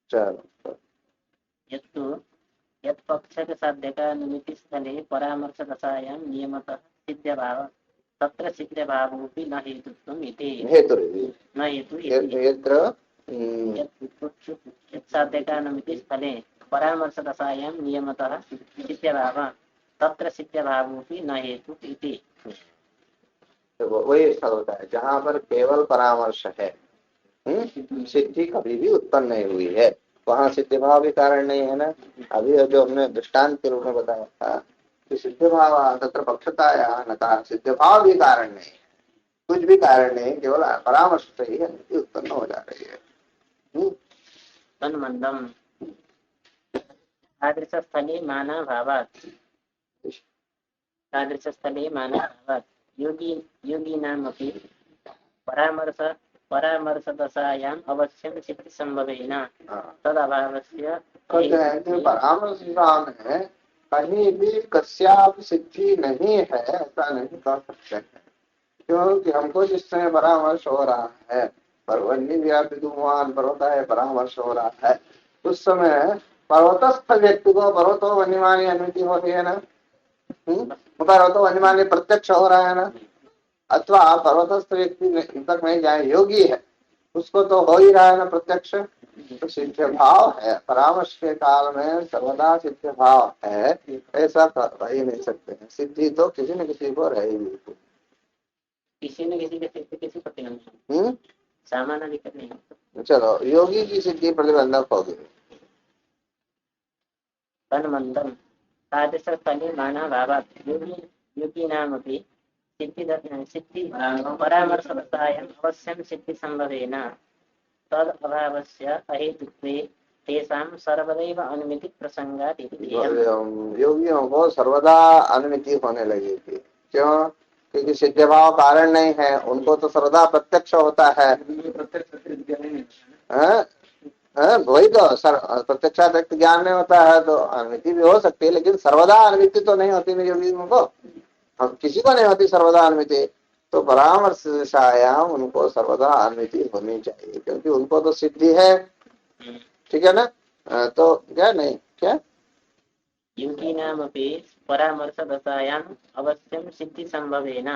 चलो यत् पक्षक साध्यका निमित्ति स्थले परामर्श दशायां नियमतः सिद्ध भाव तत्र सिद्ध भावोऽपि न हेतुत्वम् इति। हेतु न हेतु यत्र साध्यका निमित्ति स्थले परामर्श दशायां नियमतः सिद्ध भाव तत्र सिद्ध भावोऽपि न हेतु इति। तो वही स्थल होता है जहाँ पर केवल परामर्श है, सिद्धि कभी भी उत्पन्न नहीं हुई है, वहां सिद्ध भाव भी कारण नहीं है ना। अभी जो हमने दृष्टांत के रूप में बताया था कि सिद्ध भाव तत्र पक्षताया न कहा, सिद्ध भाव भी कारण नहीं है, कुछ भी कारण नहीं, केवल परामर्श से ही उत्पन्न हो जा रही है। तन्मन्दम् तादृशस्थले मानाभावात् योगिनामपि परामर्शदशायाम् अवश्यं सिद्धिसंभवेन तदभावस्य। परामर्श में कहीं भी कस्यापि सिद्धि नहीं है, ऐसा नहीं कह सकते हैं, क्योंकि हमको जिस समय परामर्श हो रहा है, विद्वान पर्वत है, परामर्श हो रहा है, उस समय पर्वतस्थ व्यक्ति को पर्वतो वन्यमानी अनुमति होती है ना। पर्वतो वन्यमानी प्रत्यक्ष हो रहा है ना। अथवा पर्वतस्थ व्यक्ति तक नहीं जाए, योगी है, उसको तो हो ही रहा है ना प्रत्यक्ष। तो सिद्ध भाव है, परामर्श के काल में सर्वदा सिद्ध भाव है, ऐसा कर ही नहीं सकते हैं। सिद्धि तो किसी न किसी को रहेगी, किसी न किसी के सिद्धि किसी प्रतिबंधक सामान्य दिक्कत नहीं। चलो योगी की सिद्धि प्रतिबंधक होगी। तन्मन्दम् तादृशस्थले मानाभावात् योगिनामपि सिद्धि परामर्शदशायाम् अवश्यं सिद्धिसंभवेन तद् अभावस्य अहेतुत्वे तेषां सर्वदैव अनुमिति प्रसंगात् इति ध्येयम्। योगियों को सर्वदा अनुमिति होने लगेगी। क्यों? क्योंकि सिद्ध भाव कारण नहीं है, उनको तो सर्वदा प्रत्यक्ष होता है। वही तो प्रत्यक्षातिरिक्त ज्ञान में होता है, तो अनुमिति भी हो सकती है, लेकिन सर्वदा अनुमिति तो नहीं होती मेरी योगियों को, हम किसी को नहीं होती सर्वदा अनुमिति। तो परामर्श दिशायाम उनको सर्वदा अनुमिति होनी चाहिए, क्योंकि उनको तो सिद्धि है। ठीक है ना? तो क्या नहीं क्या योगिनामपि परामर्शदशायाम् अवश्यं सिद्धिसम्भवेन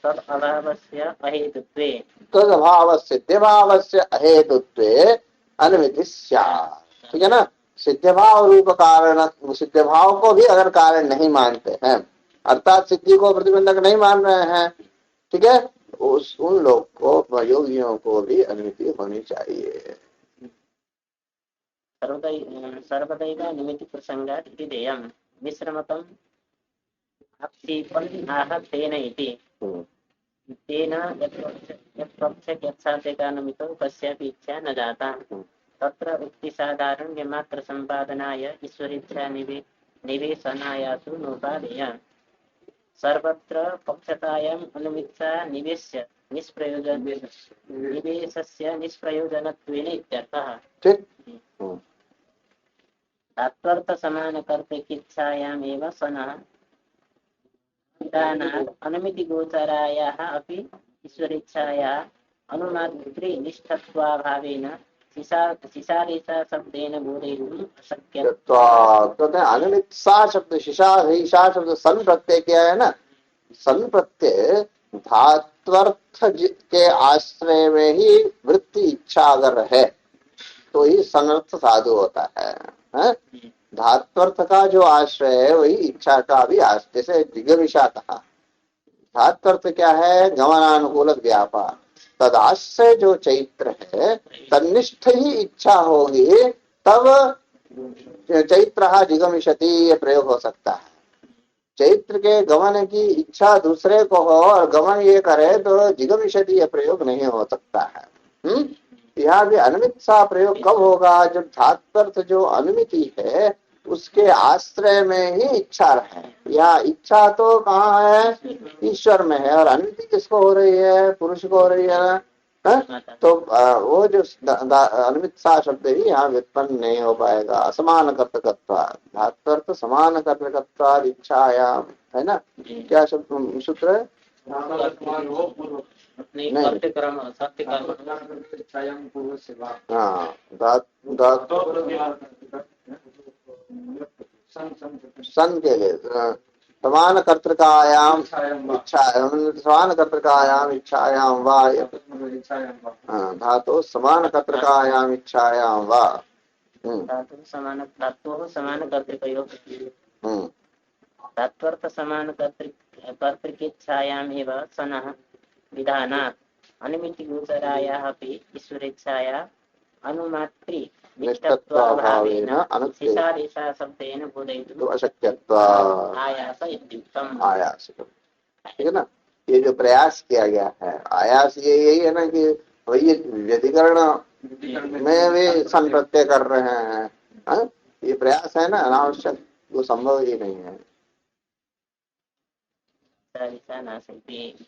तद् अभावस्य अहेतुत्वे तदभावस्य सिद्धिभावस्य अहेतुत्वे अनुमिति स्यात्। ठीक है ना? सिद्धभाव रूप कारण, सिद्धभाव को भी अगर कारण नहीं मानते हैं, अर्थात सिद्धि को प्रतिबंधक नहीं मान रहे हैं, ठीक है, उन लोग को, योगियों को भी अनुमिति होनी चाहिए। सर्वदैव निमित्त प्रसंगात् इति ध्येयम्। मिश्रमतम् आक्षेपन् आह तेन इति तेन यत्पक्षसाध्यकानुमितौ कस्यापि इच्छा न जाता तत्र उक्तिसाधारण्यमात्र सम्पादनाय ईश्वरेच्छा निवेशनायासु नोपादेय सर्वत्र पक्षतायाम् अनुमित्सा निवेश्य निवेशस्य निष्प्रयोजनत्वेन इत्यर्थः। तात्पर्थ समानकर्तृकिच्छायामेव सनः दानात् अनुमितिगोचरायाः अपि ईश्वरेच्छायाः अनुमातृनिष्ठत्वाभावेन शिशारेशा शब्देन बोधयितुम् अशक्यत्वात्। अनुमित्सा शब्द शिशा शब्द सन प्रत्यय क्या है ना? सन प्रत्यय धात्वर्थ के आश्रय में ही वृत्ति इच्छा अगर है तो ही सनर्थ साधु होता है। धात्वर्थ का जो आश्रय है वही इच्छा का भी आश्रय। जैसे जिगमिषा कहा, धात्वर्थ क्या है? गमनानुकूल व्यापार। तदाश्रय जो चैत्र है, तन्निष्ठ ही इच्छा होगी तब चैत्र जिगमिषति ये प्रयोग हो सकता है। चैत्र के गमन की इच्छा दूसरे को हो और गमन ये करे तो जिगमिषति ये प्रयोग नहीं हो सकता है। यहाँ भी अनुमित्सा प्रयोग कब होगा? जब धात्वर्थ जो अनुमिति है उसके आश्रय में ही इच्छा रहे। यहाँ इच्छा तो कहाँ है? ईश्वर में है, और अनुमिति किसको हो रही है? पुरुष को हो रही है ना? तो वो जो अनुमित्सा शब्द ही यहाँ व्युत्पन्न नहीं हो पाएगा। असमान कर्तकत्वात्, धात्वर्थ समान कर्तकत्वात् इच्छायाम, है ना? क्या शब्द सूत्र है? सन के लिए समान कर्तृकायाम इच्छा, समान कर्तृकायाम इच्छायाम वा, धातु समान कर्तृकायाम इच्छायाम वा, धातु समान कर्तृकयोः तत्वर्थ समान कर्तृकेच्छायामेव सनः विधानात् अनुमितिगोचरायाः अपि ईश्वरेच्छाया अनुमातृ निष्ठत्वाभावेन शिशारेशा शब्देन बोधयितुम् अशक्यत्वात् आयास इत्युक्तम्। आयास, ठीक है ना? ये जो प्रयास किया गया है, आयास ये यही है ना कि वही व्यधिकरण में वे सन प्रत्यय कर रहे हैं। ये प्रयास है ना, अनावश्यक, वो संभव ही नहीं है। शिशारेशा नास्ति।